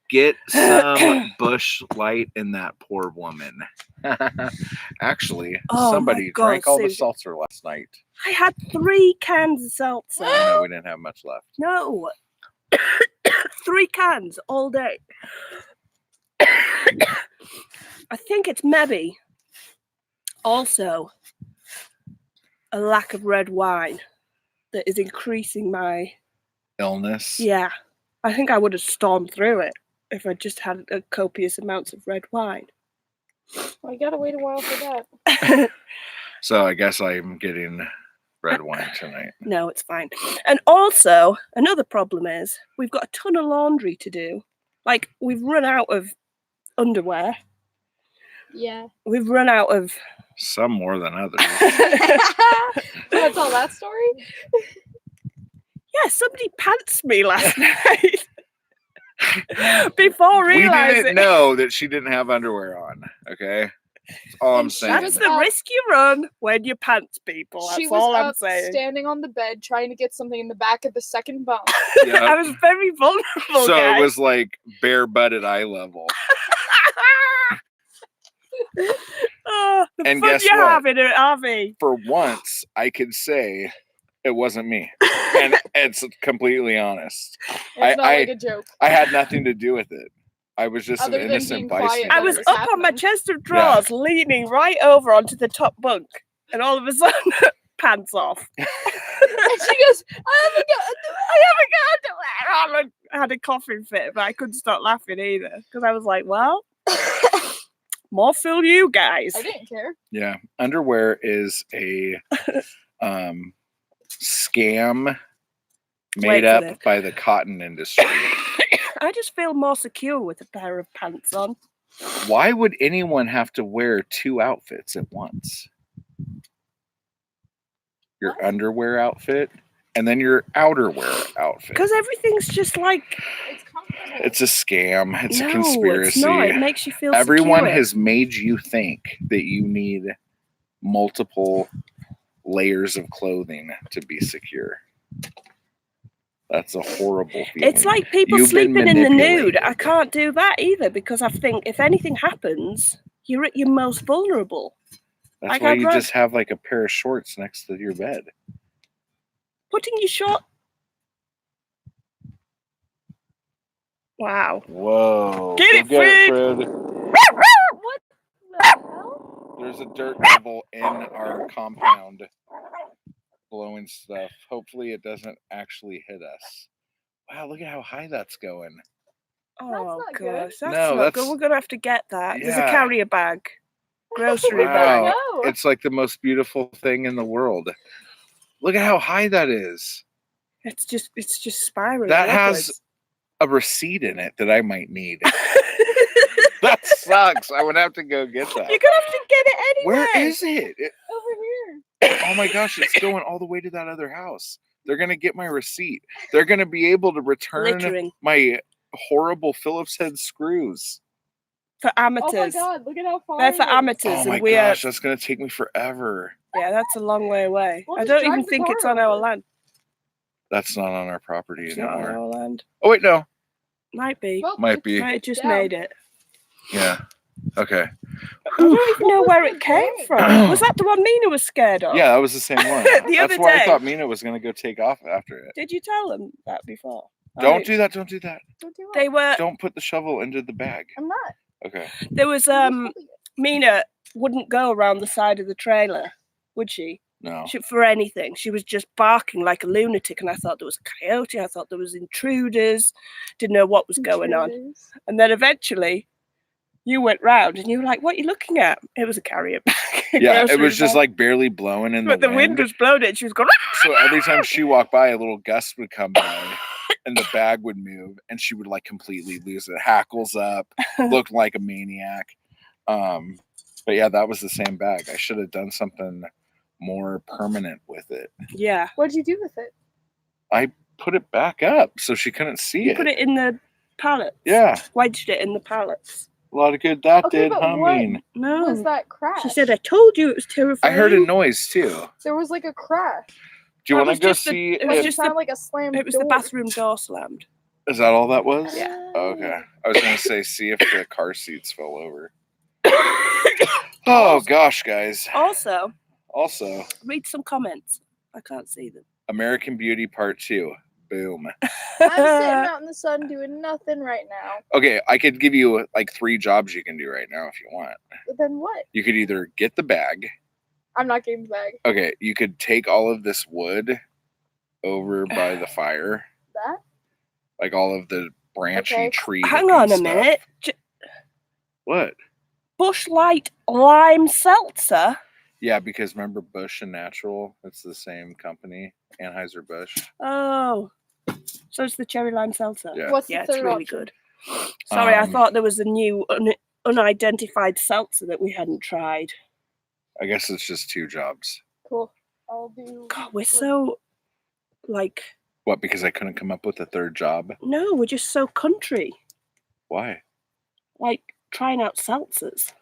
Get some Bush Light in that poor woman. Actually, somebody drank all the seltzer last night. I had 3 cans of seltzer. No, we didn't have much left. No. 3 cans all day. I think it's maybe also a lack of red wine that is increasing my illness. Yeah. I think I would have stormed through it if I just had copious amounts of red wine. Well, you gotta wait a while for that. So I guess I'm getting red wine tonight. No, it's fine. And also, another problem is we've got a ton of laundry to do. Like, we've run out of underwear. Yeah. We've run out of... Some more than others. That's all that story? Yeah, somebody pantsed me last night. Before realizing... We didn't know that she didn't have underwear on, okay? That's all I'm saying. That's the risk you run when you pants people. That's all I'm saying. Standing on the bed trying to get something in the back of the second bunk. Yep. I was very vulnerable, So guys. It was like bare butt at eye level. The and fun guess you're what? having it, Harvey. For once, I could say it wasn't me. And it's completely honest. It's not like a joke. I had nothing to do with it. I was just an innocent bystander. I was up on my chest of drawers, leaning right over onto the top bunk, and all of a sudden, pants off. And she goes, I haven't got underwear. I had a coughing fit, but I couldn't stop laughing either because I was like, well, more for you guys. I didn't care. Yeah, underwear is a scam made up by the cotton industry. I just feel more secure with a pair of pants on. Why would anyone have to wear 2 outfits at once? Your underwear outfit and then your outerwear outfit. Because everything's just like... It's comfortable. It's a scam. It's a conspiracy. It's not. It makes you feel Everyone secure. has made you think that you need multiple layers of clothing to be secure. That's a horrible feeling. It's like people You've been sleeping in the nude. manipulated. I can't do that either because I think if anything happens, you're at your most vulnerable. That's why you just have like a pair of shorts next to your bed. Putting your short. Wow. Whoa. Get it, Fred. What the hell? There's a dirt devil in our compound blowing stuff. Hopefully it doesn't actually hit us. Wow, look at how high that's going. Oh, That's not gosh. good. That's not good. We're going to have to get that. Yeah. There's a carrier bag. Grocery Wow. bag. No. It's like the most beautiful thing in the world. Look at how high that is. It's just spiraling. That upwards. has a receipt in it that I might need. That sucks. I would have to go get that. You're gonna have to get it anyway. Where is it? Over here. Oh my gosh, it's going all the way to that other house. They're gonna get my receipt. They're gonna be able to return my horrible Phillips head screws. For amateurs. Oh my god, look at how far They're for amateurs. Oh my and gosh, that's gonna take me forever. Yeah, that's a long way away. We'll I just don't drive even the think car it's on our over. land. That's not on our property It's not on anymore. our land. Oh wait, no. Might be. Well, Might be. Might have just down. made it. Yeah. Okay. I don't even know where it came from. Was that the one Mina was scared of? Yeah, that was the same one. The That's other why day. I thought Mina was gonna go take off after it. Did you tell them that before? Don't do that. Don't do that. Don't do They it. were. Don't put the shovel into the bag. I'm not. Okay. There was I'm just holding it. Mina wouldn't go around the side of the trailer, would she? No. For anything. She was just barking like a lunatic, and I thought there was a coyote. I thought there was intruders. Didn't know what was going on. And then eventually, you went round, and you were like, "What are you looking at?" It was a carrier bag. Yeah, it was just like barely blowing in but the the wind was blowing it. She was going. So every time she walked by, a little gust would come by, and the bag would move, and she would like completely lose it. Hackles up, looked like a maniac. But yeah, that was the same bag. I should have done something more permanent with it. Yeah. What did you do with it? I put it back up so she couldn't see it. Put it in the pallets. Yeah. Wedged it in the pallets. A lot of good that Okay, did, but huh? what Mean. No. was that crash? She said, "I told you it was terrifying." I heard a noise too. There was like a crash. Do you That want to was go just the- see? it was It just sounded like a slammed It was door. the bathroom door slammed. Is that all that was? Yeah. Okay. I was gonna say, see if the car seats fell over. Oh gosh, guys. Also, read some comments. I can't see them. American Beauty Part 2. Boom. I'm sitting out in the sun doing nothing right now. Okay, I could give you like 3 jobs you can do right now if you want. But then what? You could either get the bag. I'm not getting the bag. Okay, you could take all of this wood over by the fire. That? Like all of the branchy Okay. tree. Hang on a stuff. minute. What? Bush Light Lime Seltzer. Yeah, because remember Bush and Natural? It's the same company, Anheuser-Busch. Oh, so it's the cherry lime seltzer. Yeah. What's Yeah, the it's third really option? good. Sorry, I Um, thought there was a new unidentified seltzer that we hadn't tried. I guess it's just 2 jobs. Cool. I'll do. God, we're so like What, because I couldn't come up with a 3rd job? no, we're just so country. Why? Like trying out seltzers.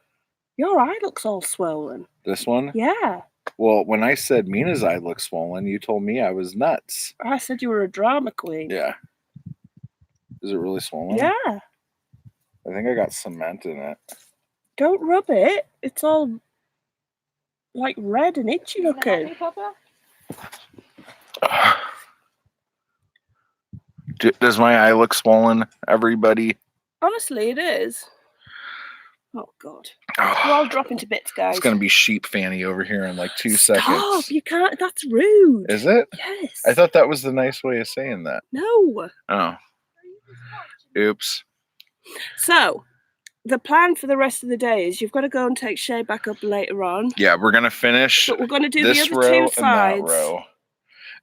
Your eye looks all swollen. This one? Yeah, Well, when I said Mina's eye looks swollen, you told me I was nuts. I said you were a drama queen. Yeah. Is it really swollen? Yeah. I think I got cement in it. Don't rub it. It's all like red and itchy You gonna help me, looking. Papa? Does my eye look swollen, everybody? Honestly, it is. Oh God. We're all dropping to bits, guys. It's going to be sheep Fanny over here in like 2 Stop! seconds. You can't. That's rude. Is it? Yes. I thought that was the nice way of saying that. No. Oh. Oops. So, the plan for the rest of the day is you've got to go and take Shay back up later on. Yeah, we're going to finish But we're going to do this the other row two and that sides. row.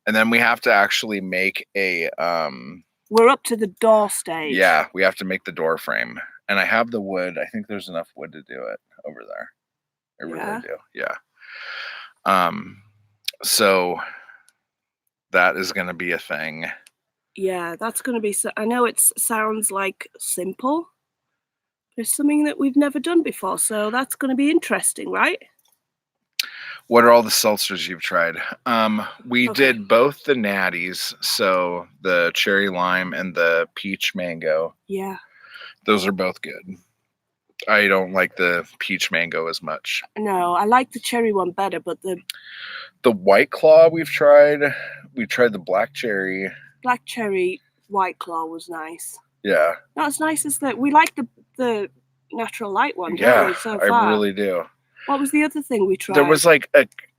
And then we have to actually make a We're up to the door stage. yeah, we have to make the door frame. And I have the wood. I think there's enough wood to do it over there. I really do. Yeah. So that is going to be a thing. Yeah, that's going to be. I know it sounds like simple. It's something that we've never done before, so that's going to be interesting, right? What are all the seltzers you've tried? We Okay. did both the natties, so the cherry lime and the peach mango. Yeah. Those are both good. I don't like the peach mango as much. No, I like the cherry one better, but the White Claw we've tried. We tried the black cherry. black cherry White Claw was nice. Yeah. Not as nice as we like the natural light one, Yeah, don't we, so far? I really do. What was the other thing we tried? There was like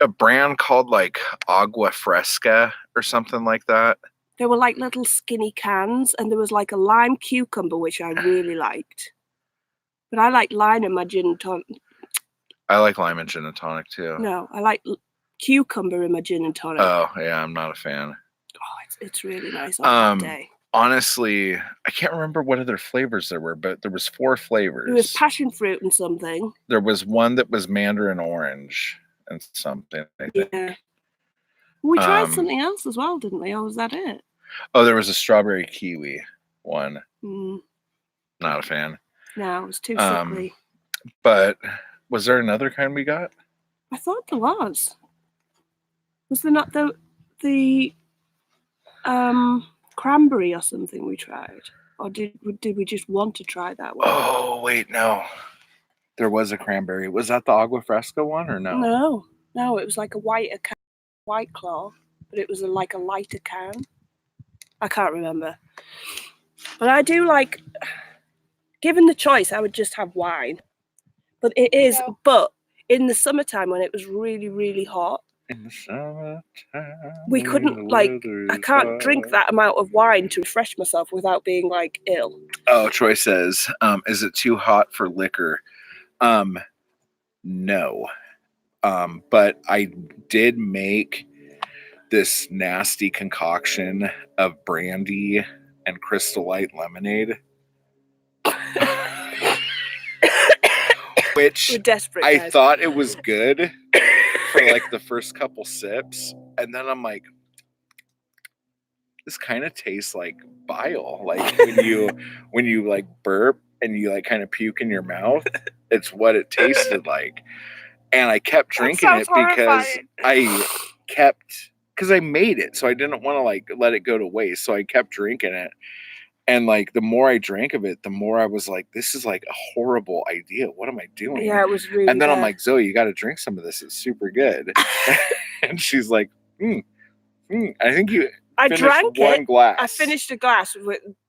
a brand called like Agua Fresca or something like that. There were like little skinny cans, and there was like a lime cucumber, which I really liked. But I like lime in my gin and tonic. I like lime and gin and tonic too. No, I like cucumber in my gin and tonic. Oh, yeah, I'm not a fan. Oh, it's really nice on that day. Honestly, I can't remember what other flavors there were, but there was 4 flavors. There was passion fruit and something. There was one that was mandarin orange and something, I think. Yeah. We tried something else as well, didn't we? Or was that it? Oh, there was a strawberry kiwi one. Not a fan. No, it was too sickly. But was there another kind we got? I thought there was. Was there not the cranberry or something we tried? Or did we just want to try that one? Oh, wait, no. There was a cranberry. Was that the Agua Fresca one or no? No, it was like a White Claw, but it was like a lighter can. I can't remember. But I do like, given the choice, I would just have wine. But it is, but in the summertime when it was really, really hot, in the summertime, we couldn't, like, I can't drink that amount of wine to refresh myself without being, like, ill. Oh, Troy says, is it too hot for liquor? No. But I did make this nasty concoction of brandy and Crystal Light lemonade. Which we're desperate, I guys. thought it was good for like the first couple sips, and then I'm like, this kind of tastes like bile. Like when you like burp and you like kind of puke in your mouth, it's what it tasted like. And I kept drinking it because I made it, so I didn't want to like let it go to waste. So I kept drinking it. And like the more I drank of it, the more I was like, this is like a horrible idea. What am I doing? Yeah, it was really And then bad. I'm like, Zoe, you got to drink some of this. It's super good. And she's like, I think you drank one glass. I finished a glass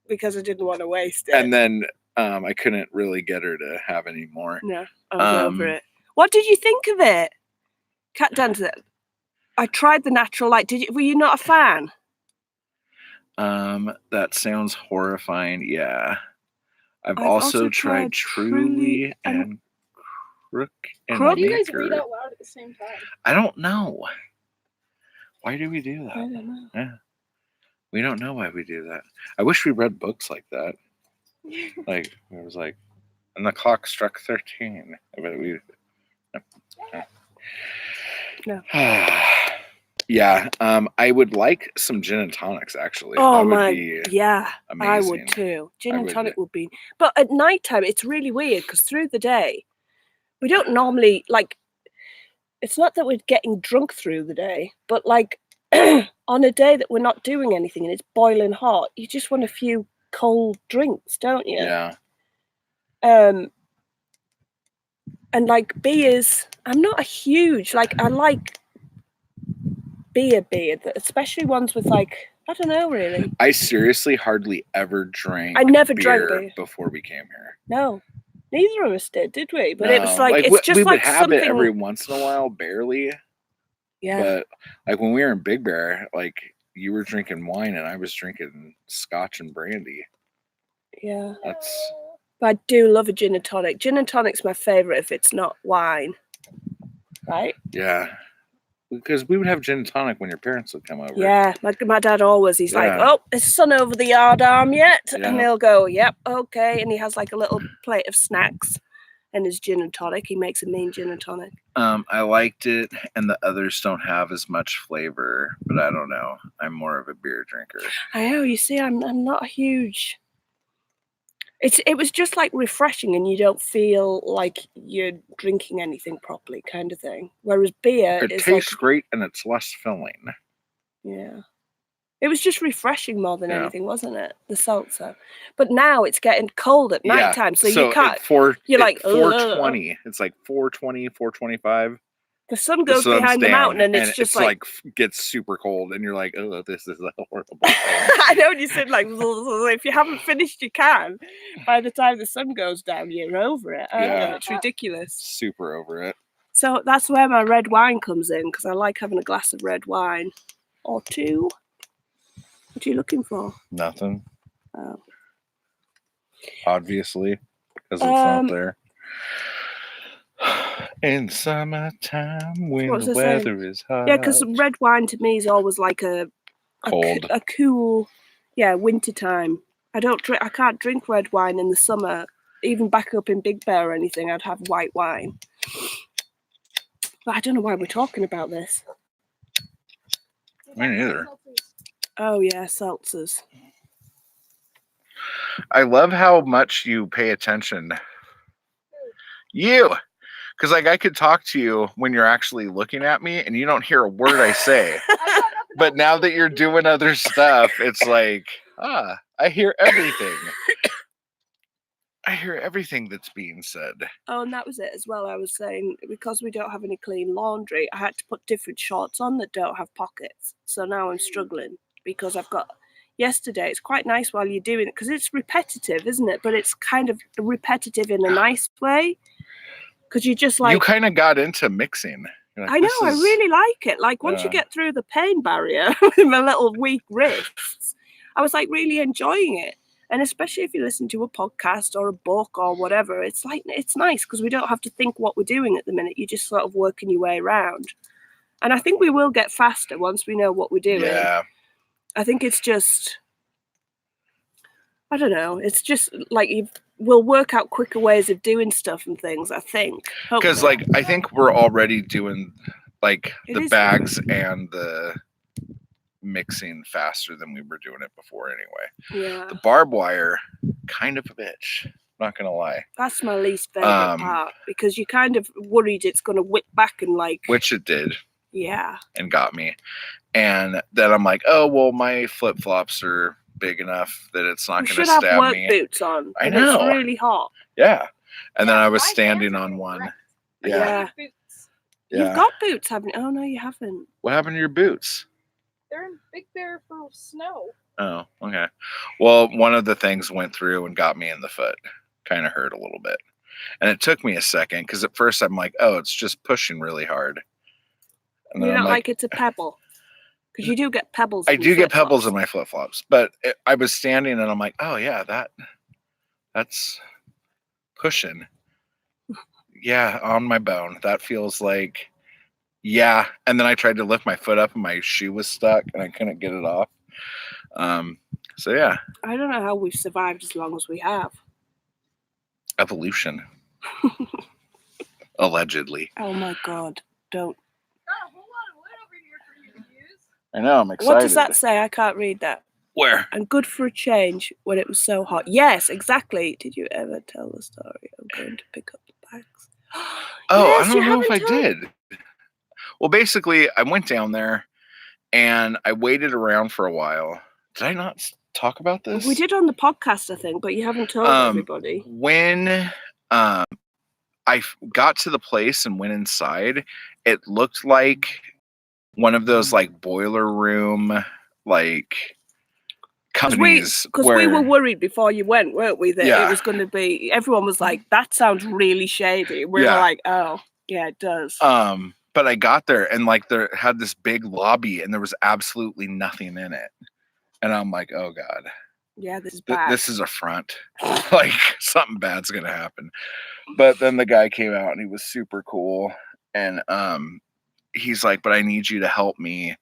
because I didn't want to waste it. And then I couldn't really get her to have any more. No, I was over it. What did you think of it? Cat Dancer. I tried the natural light. Were you not a fan? That sounds horrifying. Yeah. I've also tried Truly and Crook and Why do you guys Maker. read out loud at the same time? I don't know. Why do we do that? I don't know. Yeah. We don't know why we do that. I wish we read books like that. Like it was like, and the clock struck 13. But we No. Yeah, I would like some gin and tonics actually. Oh amazing. I would too. Gin and tonic would be, but at nighttime it's really weird because through the day we don't normally like. It's not that we're getting drunk through the day, but like on a day that we're not doing anything and it's boiling hot, you just want a few cold drinks, don't you? Yeah. And like beers, I'm not a huge I like beer, especially ones with like, I don't know really. I seriously hardly ever drank. I never drank beer before we came here. No, neither of us did we? But it was like it's just we like would have something... it every once in a while, barely. Yeah. But like when we were in Big Bear, like you were drinking wine and I was drinking scotch and brandy. Yeah. That's. But I do love a gin and tonic. Gin and tonic's my favorite if it's not wine. Right? Yeah. Because we would have gin and tonic when your parents would come over. Yeah, my dad always, he's like, oh, is sun over the yard arm yet? Yeah. And he'll go, yep, okay. And he has like a little plate of snacks and his gin and tonic. He makes a mean gin and tonic. I liked it, and the others don't have as much flavor, but I don't know. I'm more of a beer drinker. I know, you see, I'm not a huge... It was just like refreshing, and you don't feel like you're drinking anything properly, kind of thing. Whereas beer It is tastes like, great and it's less filling. yeah, it was just refreshing more than Yeah. anything, wasn't it? The seltzer. But now it's getting cold at nighttime, so you can't. You're like 4:20. It's like 4:20, 4:25. The sun goes behind the mountain, and it's just like gets super cold, and you're like, oh, this is a horrible thing. I know, and you said like, if you haven't finished your can, by the time the sun goes down, you're over it. Yeah, it's ridiculous. Super over it. So that's where my red wine comes in, because I like having a glass of red wine or two. What are you looking for? Nothing. Oh. Obviously, because it's not there. In summertime when the weather is hot. Yeah, because red wine to me is always like a cool, wintertime. I can't drink red wine in the summer. Even back up in Big Bear or anything, I'd have white wine. But I don't know why we're talking about this. Me neither. Oh yeah, seltzers. I love how much you pay attention. You. Because like I could talk to you when you're actually looking at me and you don't hear a word I say. But now that you're doing other stuff, it's like, I hear everything. I hear everything that's being said. Oh, and that was it as well. I was saying, because we don't have any clean laundry, I had to put different shorts on that don't have pockets. So now I'm struggling because I've got... Yesterday, it's quite nice while you're doing it, because it's repetitive, isn't it? But it's kind of repetitive in a nice way. Because you just like... You kind of got into mixing. Like, I know, I really like it. Like, once you get through the pain barrier with my little weak wrists, I was like really enjoying it. And especially if you listen to a podcast or a book or whatever, it's like, it's nice because we don't have to think what we're doing at the minute. You're just sort of working your way around. And I think we will get faster once we know what we're doing. Yeah. I think it's just... I don't know. It's just like we'll work out quicker ways of doing stuff and things, I think. Because like I think we're already doing like the bags and the mixing faster than we were doing it before anyway. Yeah. The barbed wire, kind of a bitch. Not gonna lie. That's my least favorite part, because you're kind of worried it's gonna whip back and like... Which it did. Yeah. And got me. And then I'm like, oh well, my flip-flops are big enough that it's not going to stab me. You should have work boots on. I know. It's really hot. Yeah. And then I was standing on one. Yeah. You've got boots, haven't you? Oh, no, you haven't. What happened to your boots? They're in Big Bear for snow. Oh, okay. Well, one of the things went through and got me in the foot. Kind of hurt a little bit. And it took me a second, because at first I'm like, oh, it's just pushing really hard. And then you don't like it's a pebble? Because you do get pebbles. I do get pebbles in my flip-flops, but I was standing and I'm like, oh yeah, that's pushing. Yeah, on my bone. That feels like, yeah. And then I tried to lift my foot up and my shoe was stuck and I couldn't get it off. So yeah. I don't know how we've survived as long as we have. Evolution. Allegedly. Oh my God, don't. I know, I'm excited. What does that say? I can't read that. Where? And good for a change when it was so hot. Yes, exactly. Did you ever tell the story of going to pick up the bags? Oh, yes, I don't know if I did. Well, basically, I went down there and I waited around for a while. Did I not talk about this? We did on the podcast, I think, but you haven't told everybody. When I got to the place and went inside, it looked like one of those like boiler room like companies. Because we were worried before you went, weren't we? That it was going to be. Everyone was like, "That sounds really shady." We were like, "Oh, yeah, it does." But I got there and like there had this big lobby and there was absolutely nothing in it, and I'm like, "Oh God." Yeah, this is bad. This is a front. Like something bad's gonna happen. But then the guy came out and he was super cool, and he's like, but I need you to help me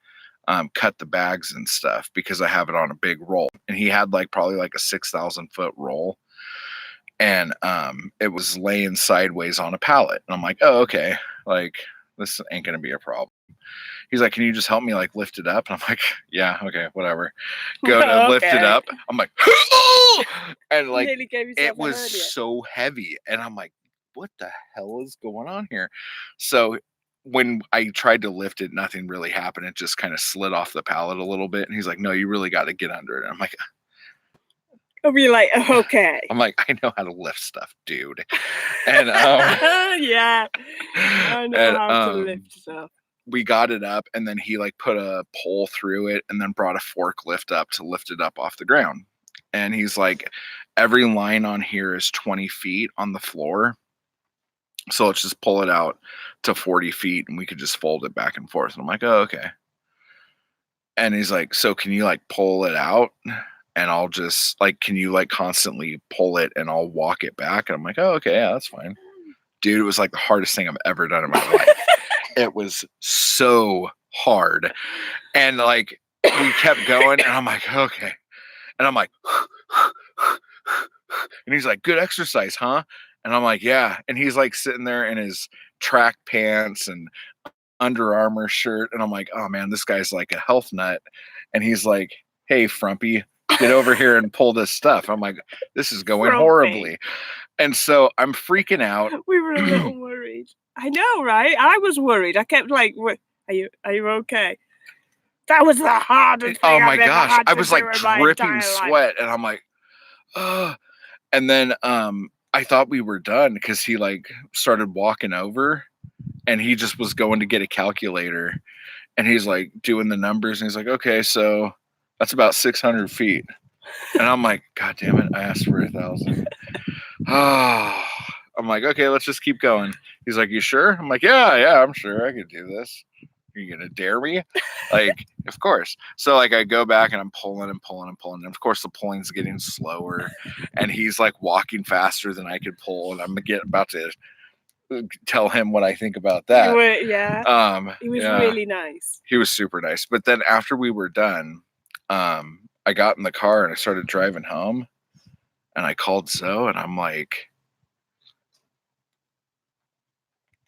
cut the bags and stuff because I have it on a big roll. And he had like probably like a 6,000 foot roll. And it was laying sideways on a pallet. And I'm like, oh, okay. Like, this ain't gonna be a problem. He's like, can you just help me like lift it up? And I'm like, yeah, okay, whatever. Go to lift it up. I'm like, and like it was so heavy, and I'm like, what the hell is going on here? So when I tried to lift it, nothing really happened. It just kind of slid off the pallet a little bit. And he's like, no, you really got to get under it. And I'm like, I'll be like, okay. I'm like, I know how to lift stuff, dude. And yeah, I know how to lift stuff. We got it up, and then he like put a pole through it and then brought a forklift up to lift it up off the ground. And he's like, every line on here is 20 feet on the floor. So let's just pull it out to 40 feet and we could just fold it back and forth. And I'm like, oh, okay. And he's like, so can you like pull it out? And I'll just like, can you like constantly pull it and I'll walk it back? And I'm like, oh, okay, yeah, that's fine. Dude, it was like the hardest thing I've ever done in my life. It was so hard. And like, we kept going and I'm like, okay. And I'm like, and he's like, good exercise, huh? And I'm like, yeah. And he's like sitting there in his track pants and Under Armour shirt. And I'm like, oh man, this guy's like a health nut. And he's like, hey, Frumpy, get over here and pull this stuff. I'm like, this is going horribly. And so I'm freaking out. We were a little worried. I know, right? I was worried. I kept like, are you okay? That was the hardest thing. Oh my gosh. I was like dripping sweat. And I'm like, oh. And then I thought we were done because he like started walking over and he just was going to get a calculator and he's like doing the numbers and he's like, okay, so that's about 600 feet. And I'm like, God damn it, I asked for 1,000. Oh, I'm like, okay, let's just keep going. He's like, you sure? I'm like, yeah, I'm sure I could do this. Are you gonna dare me? Like, of course. So like I go back and I'm pulling and pulling and pulling. And of course the pulling's getting slower and he's like walking faster than I could pull. And I'm about to tell him what I think about that. He was really nice. He was super nice. But then after we were done, I got in the car and I started driving home and I called Zoe and I'm like,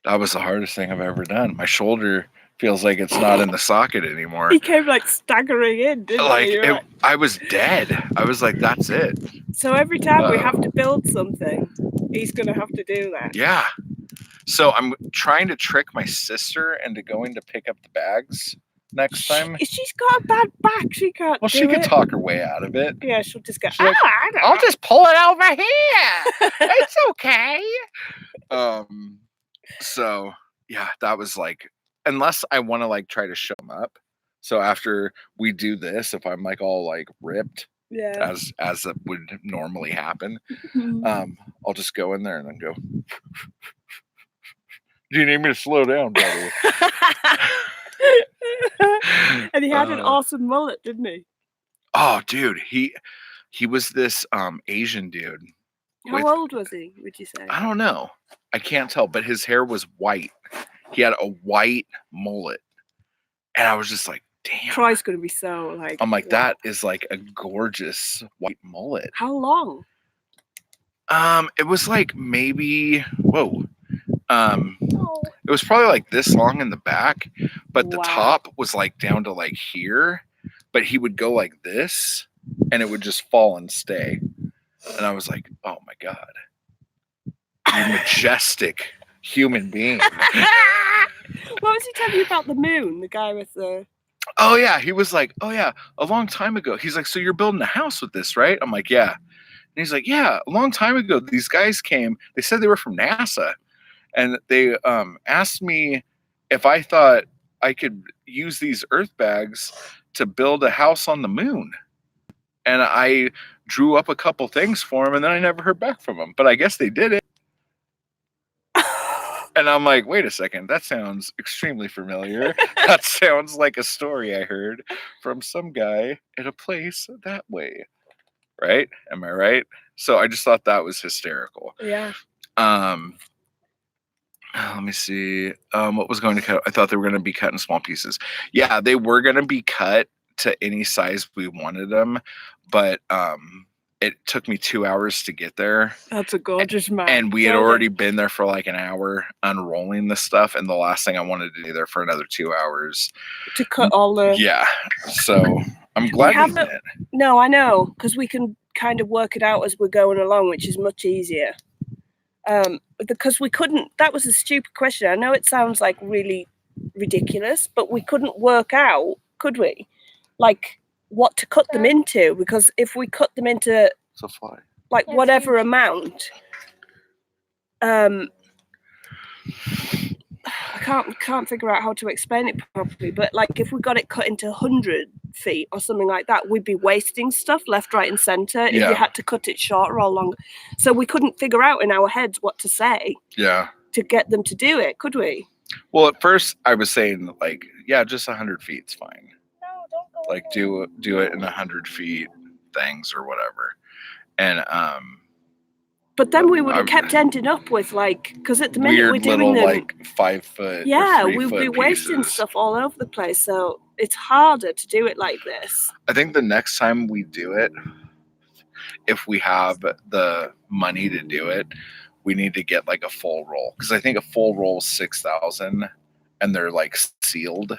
that was the hardest thing I've ever done. My shoulder feels like it's not in the socket anymore. He came like staggering in, didn't he? I was dead. I was like, that's it. So every time we have to build something, he's going to have to do that. Yeah. So I'm trying to trick my sister into going to pick up the bags next time. She's got a bad back. She can't. Well, she could talk her way out of it. Yeah, she'll just go, like, I'll just pull it over here. It's okay. So yeah, that was like, unless I want to like try to show them up. So after we do this, if I'm like all like ripped, as it would normally happen, I'll just go in there and then go, do you need me to slow down, buddy? And he had an awesome mullet, didn't he? Oh, dude, he was this Asian dude. How old was he, would you say? I don't know. I can't tell, but his hair was white. He had a white mullet. And I was just like, damn. Troy's going to be so like... I'm like, that is like a gorgeous white mullet. How long? It was like maybe, it was probably like this long in the back, but the top was like down to like here, but he would go like this and it would just fall and stay. And I was like, oh my God, you majestic human being. What was he telling you about the moon? The guy with the... Oh yeah. He was like, oh yeah, a long time ago. He's like, so you're building a house with this, right? I'm like, yeah. And he's like, yeah, a long time ago, these guys came. They said they were from NASA. And they asked me if I thought I could use these Earthbags to build a house on the moon. And I drew up a couple things for them, and then I never heard back from them. But I guess they did it. And I'm like, wait a second, that sounds extremely familiar. That sounds like a story I heard from some guy at a place that way. Right? Am I right? So I just thought that was hysterical. Yeah. Let me see. What was going to cut? I thought they were going to be cut in small pieces. Yeah, they were going to be cut to any size we wanted them, but it took me 2 hours to get there. That's a gorgeous map. And we had already been there for like an hour unrolling the stuff. And the last thing I wanted to do there for another 2 hours. To cut all the... Yeah. So I'm glad we did. No, I know. Because we can kind of work it out as we're going along, which is much easier. Because we couldn't... That was a stupid question. I know it sounds like really ridiculous, but we couldn't work out, could we? Like... what to cut them into, because if we cut them into like whatever amount, I can't figure out how to explain it properly, but like if we got it cut into 100 feet or something like that, we'd be wasting stuff left, right and center if you had to cut it shorter or longer. So we couldn't figure out in our heads what to say to get them to do it, could we? Well, at first I was saying like, yeah, just 100 feet's fine. Like do it in 100 feet things or whatever. And but then we would have kept ending up with like, because at the minute we're doing them like 5 foot, we'd be wasting stuff all over the place, so it's harder to do it like this. I think the next time we do it, if we have the money to do it, we need to get like a full roll, because I think a full roll is 6,000 and they're like sealed.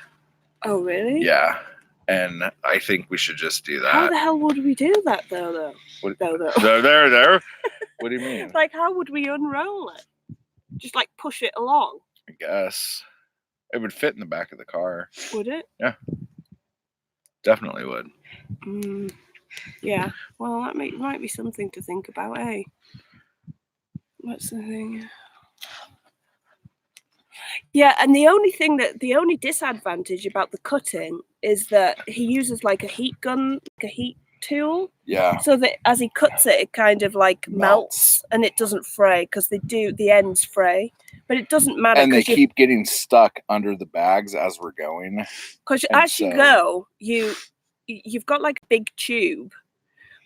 Oh really? Yeah. And I think we should just do that. How the hell would we do that, though? What do you mean? Like, how would we unroll it? Just, like, push it along? I guess. It would fit in the back of the car. Would it? Yeah. Definitely would. Yeah. Well, that might be something to think about, eh? What's the thing? Yeah, and the only disadvantage about the cutting is that he uses like a heat gun, like a heat tool. Yeah. So that as he cuts it, it kind of like melts and it doesn't fray, because the ends fray. But it doesn't matter. And they keep getting stuck under the bags as we're going. Because as you go, you've got like a big tube,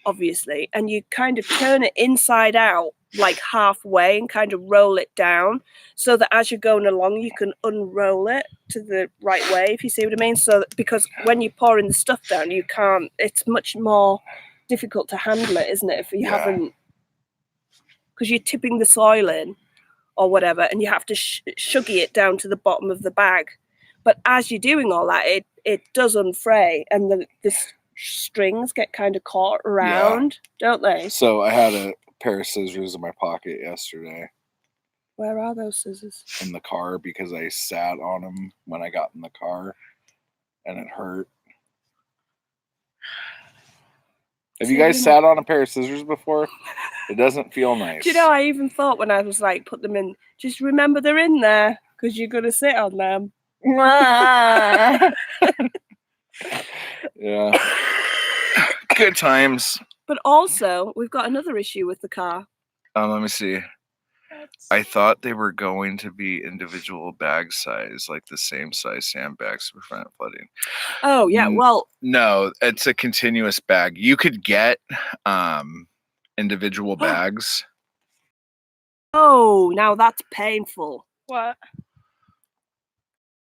obviously, and you kind of turn it inside out, like halfway, and kind of roll it down, so that as you're going along you can unroll it to the right way, if you see what I mean. So because when you're pouring the stuff down, you can't, it's much more difficult to handle it, isn't it, if you haven't, because you're tipping the soil in or whatever, and you have to shuggy it down to the bottom of the bag. But as you're doing all that, it does unfray, and the strings get kind of caught around, don't they? So I had a pair of scissors in my pocket yesterday. Where are those scissors? In the car, because I sat on them when I got in the car and it hurt. Have you guys sat on a pair of scissors before? It doesn't feel nice. Do you know, I even thought when I was like, put them in, just remember they're in there because you're going to sit on them. Yeah. Good times. But also, we've got another issue with the car. Let me see. I thought they were going to be individual bag size, like the same size sandbags to prevent flooding. Oh, yeah. Well, no, it's a continuous bag. You could get individual bags. Oh, now that's painful. What?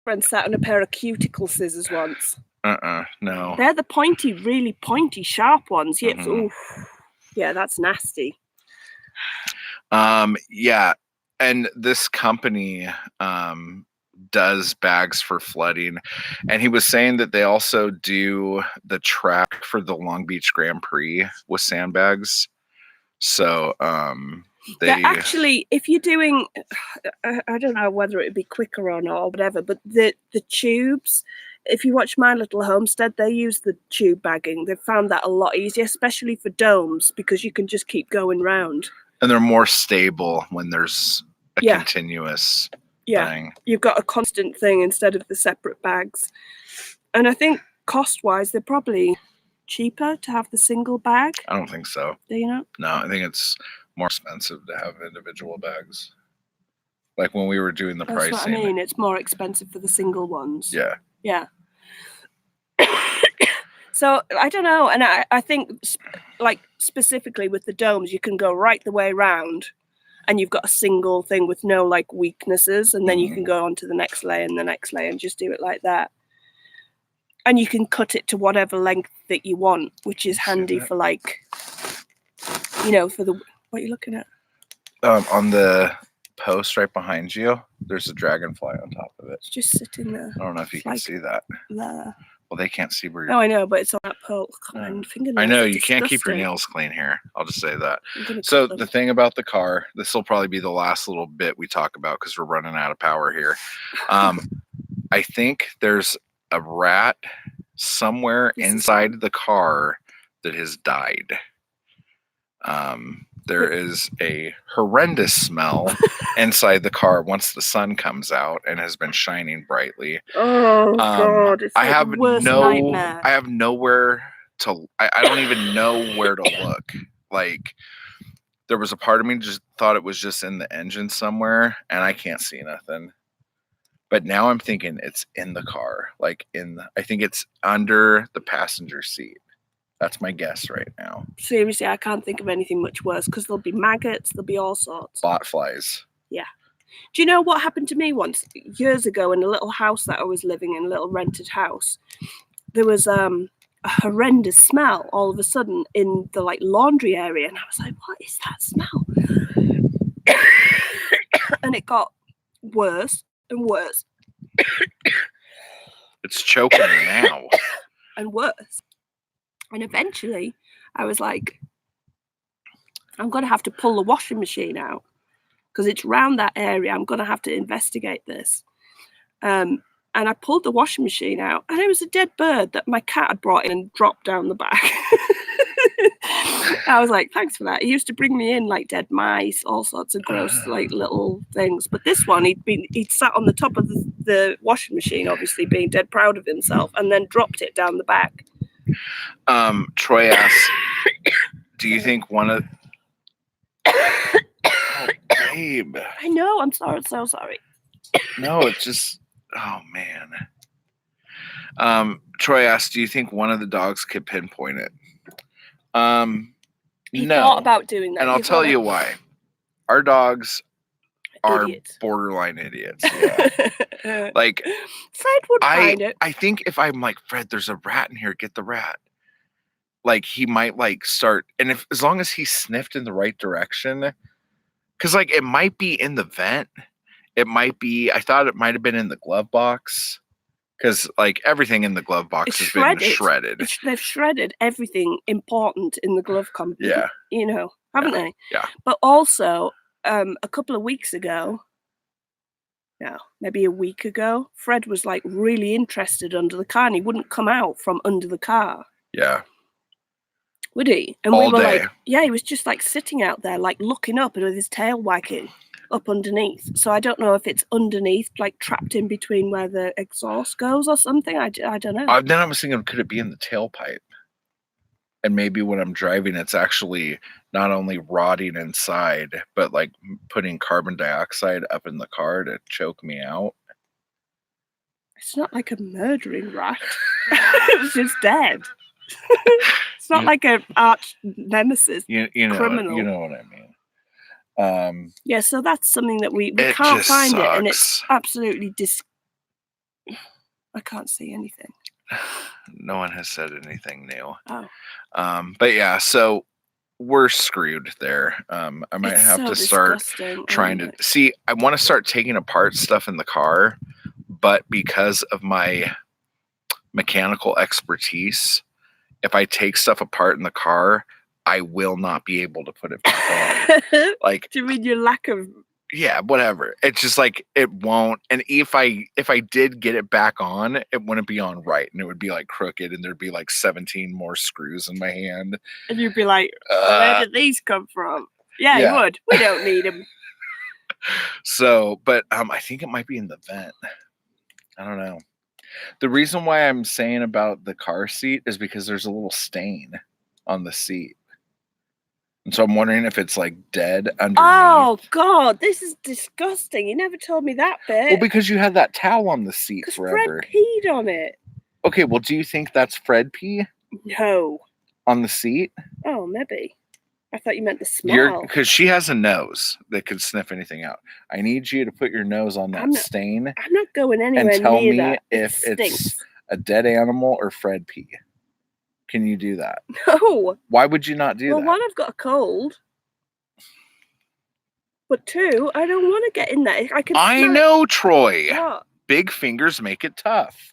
Friend sat on a pair of cuticle scissors once. No. They're the pointy, really pointy, sharp ones. Yeah, oof. Yeah, that's nasty. Yeah, and this company does bags for flooding, and he was saying that they also do the track for the Long Beach Grand Prix with sandbags. So actually, if you're doing, I don't know whether it'd be quicker or not or whatever, but the tubes, if you watch My Little Homestead, they use the tube bagging. They've found that a lot easier, especially for domes, because you can just keep going round. And they're more stable when there's a continuous thing. You've got a constant thing instead of the separate bags. And I think cost-wise, they're probably cheaper to have the single bag. I don't think so. Do you know? No, I think it's more expensive to have individual bags. Like when we were doing the pricing. That's what I mean. It's more expensive for the single ones. Yeah. Yeah. So I don't know, and I think like specifically with the domes, you can go right the way round, and you've got a single thing with no like weaknesses, and then you can go on to the next layer and the next layer and just do it like that. And you can cut it to whatever length that you want, which is handy for like You know, for the what are you looking at? On the post right behind you, there's a dragonfly on top of it. It's just sitting there. I don't know if you can see that. There. Well, they can't see where you're. No, I know, but it's on that pole. My fingernails I know are you can't keep your disgusting. nails clean here. I'll just say that. So the thing about the car, this will probably be the last little bit we talk about because we're running out of power here. I think there's a rat somewhere inside the car that has died. There is a horrendous smell inside the car once the sun comes out and has been shining brightly. Oh God! It's like I have the worst nightmare. I have nowhere to. I don't even know where to look. Like, there was a part of me just thought it was just in the engine somewhere, and I can't see nothing. But now I'm thinking it's in the car, like I think it's under the passenger seat. That's my guess right now. Seriously, I can't think of anything much worse because there'll be maggots, there'll be all sorts. Bot flies. Yeah. Do you know what happened to me once, years ago, in a little house that I was living in, a little rented house? There was a horrendous smell all of a sudden in the laundry area, and I was like, "What is that smell?" And it got worse and worse. It's choking me now. And worse. And eventually, I was like, I'm going to have to pull the washing machine out because it's around that area. I'm going to have to investigate this. And I pulled the washing machine out, and it was a dead bird that my cat had brought in and dropped down the back. I was like, thanks for that. He used to bring me in dead mice, all sorts of gross little things. But this one, he'd sat on the top of the washing machine, obviously being dead proud of himself, and then dropped it down the back. Troy asks, do you think one of... Oh, babe. I know, I'm sorry, so sorry. No, it's just... Oh, man. Troy asks, do you think one of the dogs could pinpoint it? He no. thought about doing that. And I'll tell you why. Our dogs are idiots. Borderline idiots. Yeah. Like, Fred would find it. I think if I'm like, Fred, there's a rat in here, get the rat. Like, he might start, and as long as he sniffed in the right direction, because it might be in the vent. It might be, I thought it might have been in the glove box. Because everything in the glove box has been shredded. They've shredded everything important in the glove compartment. Yeah. Haven't they? Yeah. But also, a couple of weeks ago, no, maybe a week ago, Fred was really interested under the car, and he wouldn't come out from under the car. Yeah. Would he? And all we were day. He was just sitting out there, looking up and with his tail wagging up underneath. So I don't know if it's underneath, trapped in between where the exhaust goes or something. I don't know. Then I was thinking, could it be in the tailpipe? And maybe when I'm driving, it's actually not only rotting inside, but putting carbon dioxide up in the car to choke me out. It's not like a murdering rat. It was just dead. It's not like an arch nemesis criminal. You know what I mean. Yeah, so that's something that we can't find sucks. it, and it's absolutely I can't see anything. No one has said anything new. Oh. But yeah, so we're screwed there. I might have to start trying to see. I want to start taking apart stuff in the car, but because of my mechanical expertise, if I take stuff apart in the car, I will not be able to put it back on. Do you mean your lack of? Yeah, whatever. It's just it won't. And if I did get it back on, it wouldn't be on right, and it would be crooked, and there'd be 17 more screws in my hand. And you'd be like, where did these come from? Yeah, you would. We don't need them. So, but I think it might be in the vent. I don't know. The reason why I'm saying about the car seat is because there's a little stain on the seat. And so I'm wondering if it's dead underneath. Oh, God, this is disgusting. You never told me that bit. Well, because you had that towel on the seat forever. Fred peed on it. Okay, well, do you think that's Fred pee? No. On the seat? Oh, maybe. I thought you meant the smell. Because she has a nose that could sniff anything out. I need you to put your nose on that stain. I'm not going anywhere and tell near me that. if it's a dead animal or Fred pee. can you do that? No. Why would you not do that? Well, one, I've got a cold. But two, I don't want to get in there. I know, Troy. What? Big fingers make it tough.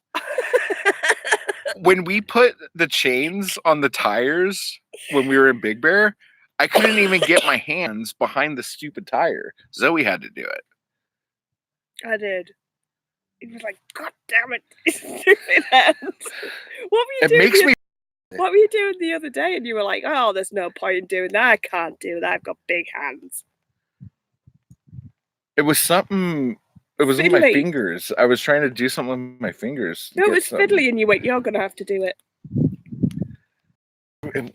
When we put the chains on the tires when we were in Big Bear, I couldn't even get my hands behind the stupid tire. Zoe had to do it. I did. He was like, God damn it. Stupid hands. What were you doing? What were you doing the other day? And you were like, oh, there's no point in doing that. I can't do that. I've got big hands. It was something. It was with my fingers. I was trying to do something with my fingers. No, it was fiddly, and you went, you're going to have to do it.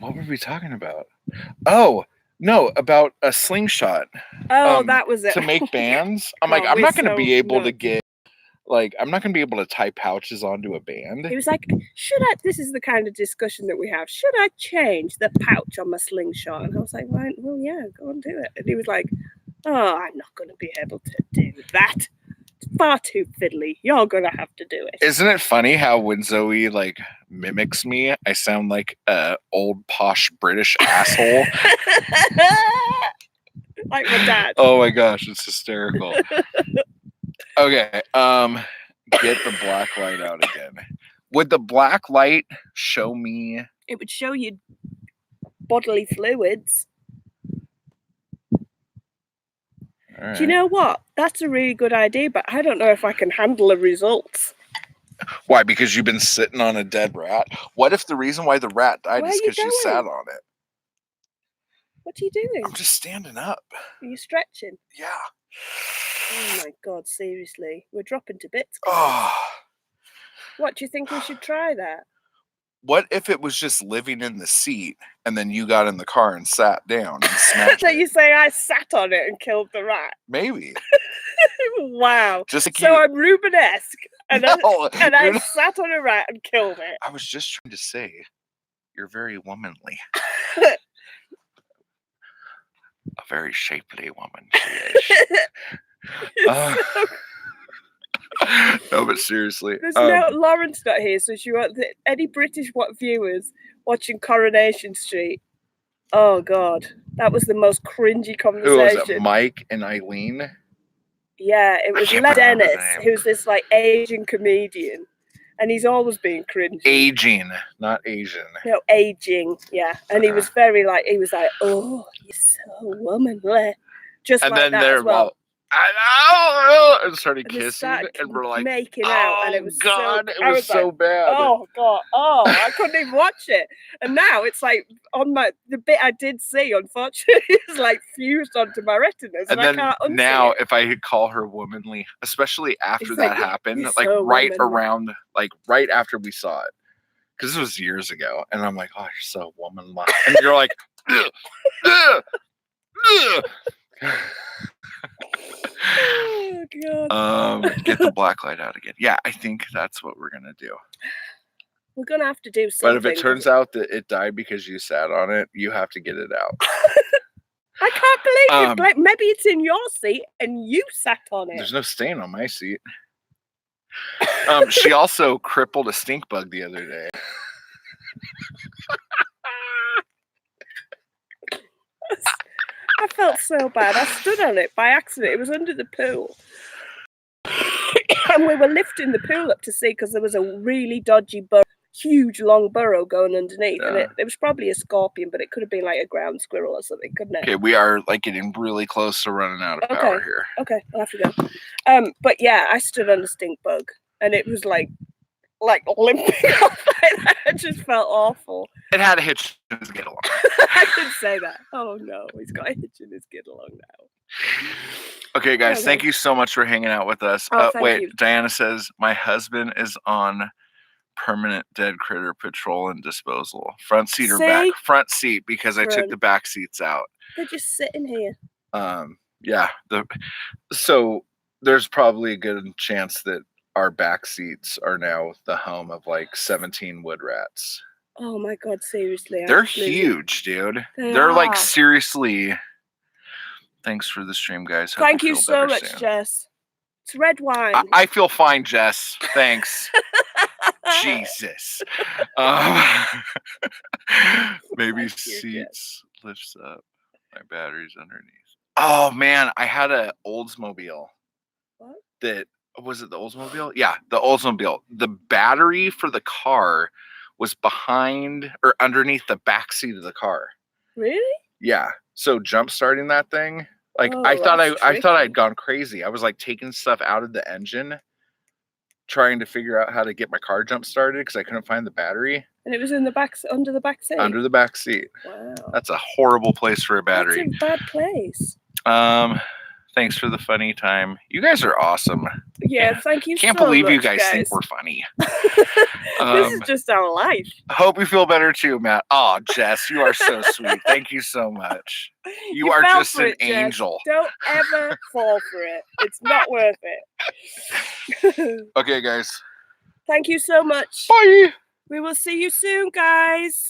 What were we talking about? Oh, no, about a slingshot. Oh, that was it. To make bands. I'm like, I'm not going to be able to get, like, I'm not going to be able to tie pouches onto a band. He was like, this is the kind of discussion that we have. Should I change the pouch on my slingshot? And I was like, well, yeah, go and do it. And he was like, oh, I'm not going to be able to do that. It's far too fiddly. You're going to have to do it. Isn't it funny how when Zoe, like, mimics me, I sound like a old, posh British asshole? Like my dad. Oh, my gosh. It's hysterical. Okay. Get the black light out again. Would the black light show me? It would show you bodily fluids. Right. Do you know what? That's a really good idea, but I don't know if I can handle the results. Why? Because you've been sitting on a dead rat? What if the reason why the rat died is because you sat on it? What are you doing? I'm just standing up. Are you stretching? Yeah. Oh my God, seriously. We're dropping to bits. Oh. What, do you think we should try that? What if it was just living in the seat and then you got in the car and sat down and smashed so you say I sat on it and killed the rat? Maybe. Wow. Just like so I'm Rubenesque and, I sat on a rat and killed it. I was just trying to say, you're very womanly. A very shapely woman she is. No, but seriously. There's no Lauren's not here, so she wants any British viewers watching Coronation Street. Oh God, that was the most cringy conversation. Who was it? Mike and Eileen? Yeah, it was Dennis, who's this like Asian comedian, and he's always been cringy. Aging, not Asian. No, aging. Yeah, and he was very like, oh, you're so womanly, just and like then that they're as well. And started kissing, and we're like making out, and it was God, it was so bad. Oh God, I couldn't even watch it. And now it's like on the bit I did see, unfortunately, is like fused onto my retinas, and then I can't now, it. if I call her womanly, especially after it's that happened, like so right womanly. around, like right after we saw it, because this was years ago, and I'm like, oh, you're so womanly, and you're like, Oh God. Get the black light out again. Yeah, I think that's what we're gonna do. We're gonna have to do something. But if it turns out that it died because you sat on it, you have to get it out. I can't believe it. Like, maybe it's in your seat and you sat on it. There's no stain on my seat. She also crippled a stink bug the other day. I felt so bad. I stood on it by accident. It was under the pool. And we were lifting the pool up to see, because there was a really dodgy huge long burrow going underneath. Yeah. And it was probably a scorpion, but it could have been like a ground squirrel or something, couldn't it? Okay, we are like getting really close to running out of power here. Okay, I'll have to go. But yeah, I stood on a stink bug, and it was like limping off. I just felt awful. It had a hitch in his get along. I could say that. Oh no, he's got a hitch in his get along now. Okay, guys, thank you so much for hanging out with us. Wait, you. Diana says, my husband is on permanent dead critter patrol and disposal. Front seat or back? Front seat, because I took the back seats out. They're just sitting here. Yeah. So there's probably a good chance that our back seats are now the home of like 17 wood rats. Oh my God, seriously. They're huge, dude. They're like seriously. Thanks for the stream, guys. Hope Thank you so much, soon. Jess. It's red wine. I feel fine, Jess. Thanks. Jesus. Maybe seats lifts up. My battery's underneath. Oh man, I had a Oldsmobile. What? That was it the Oldsmobile? Yeah, the Oldsmobile. The battery for the car was behind or underneath the back seat of the car. Really? Yeah. So jump starting that thing, like I thought I'd gone crazy. I was like taking stuff out of the engine, trying to figure out how to get my car jump started because I couldn't find the battery. And it was in the back, under the back seat. Under the back seat. Wow. That's a horrible place for a battery. That's a bad place. Thanks for the funny time. You guys are awesome. Yeah, thank you. Can't believe you guys think we're funny. This is just our life. Hope you feel better too, Matt. Oh, Jess, you are so sweet. Thank you so much. You are just an angel. Don't ever fall for it. It's not worth it. Okay, guys. Thank you so much. Bye. We will see you soon, guys.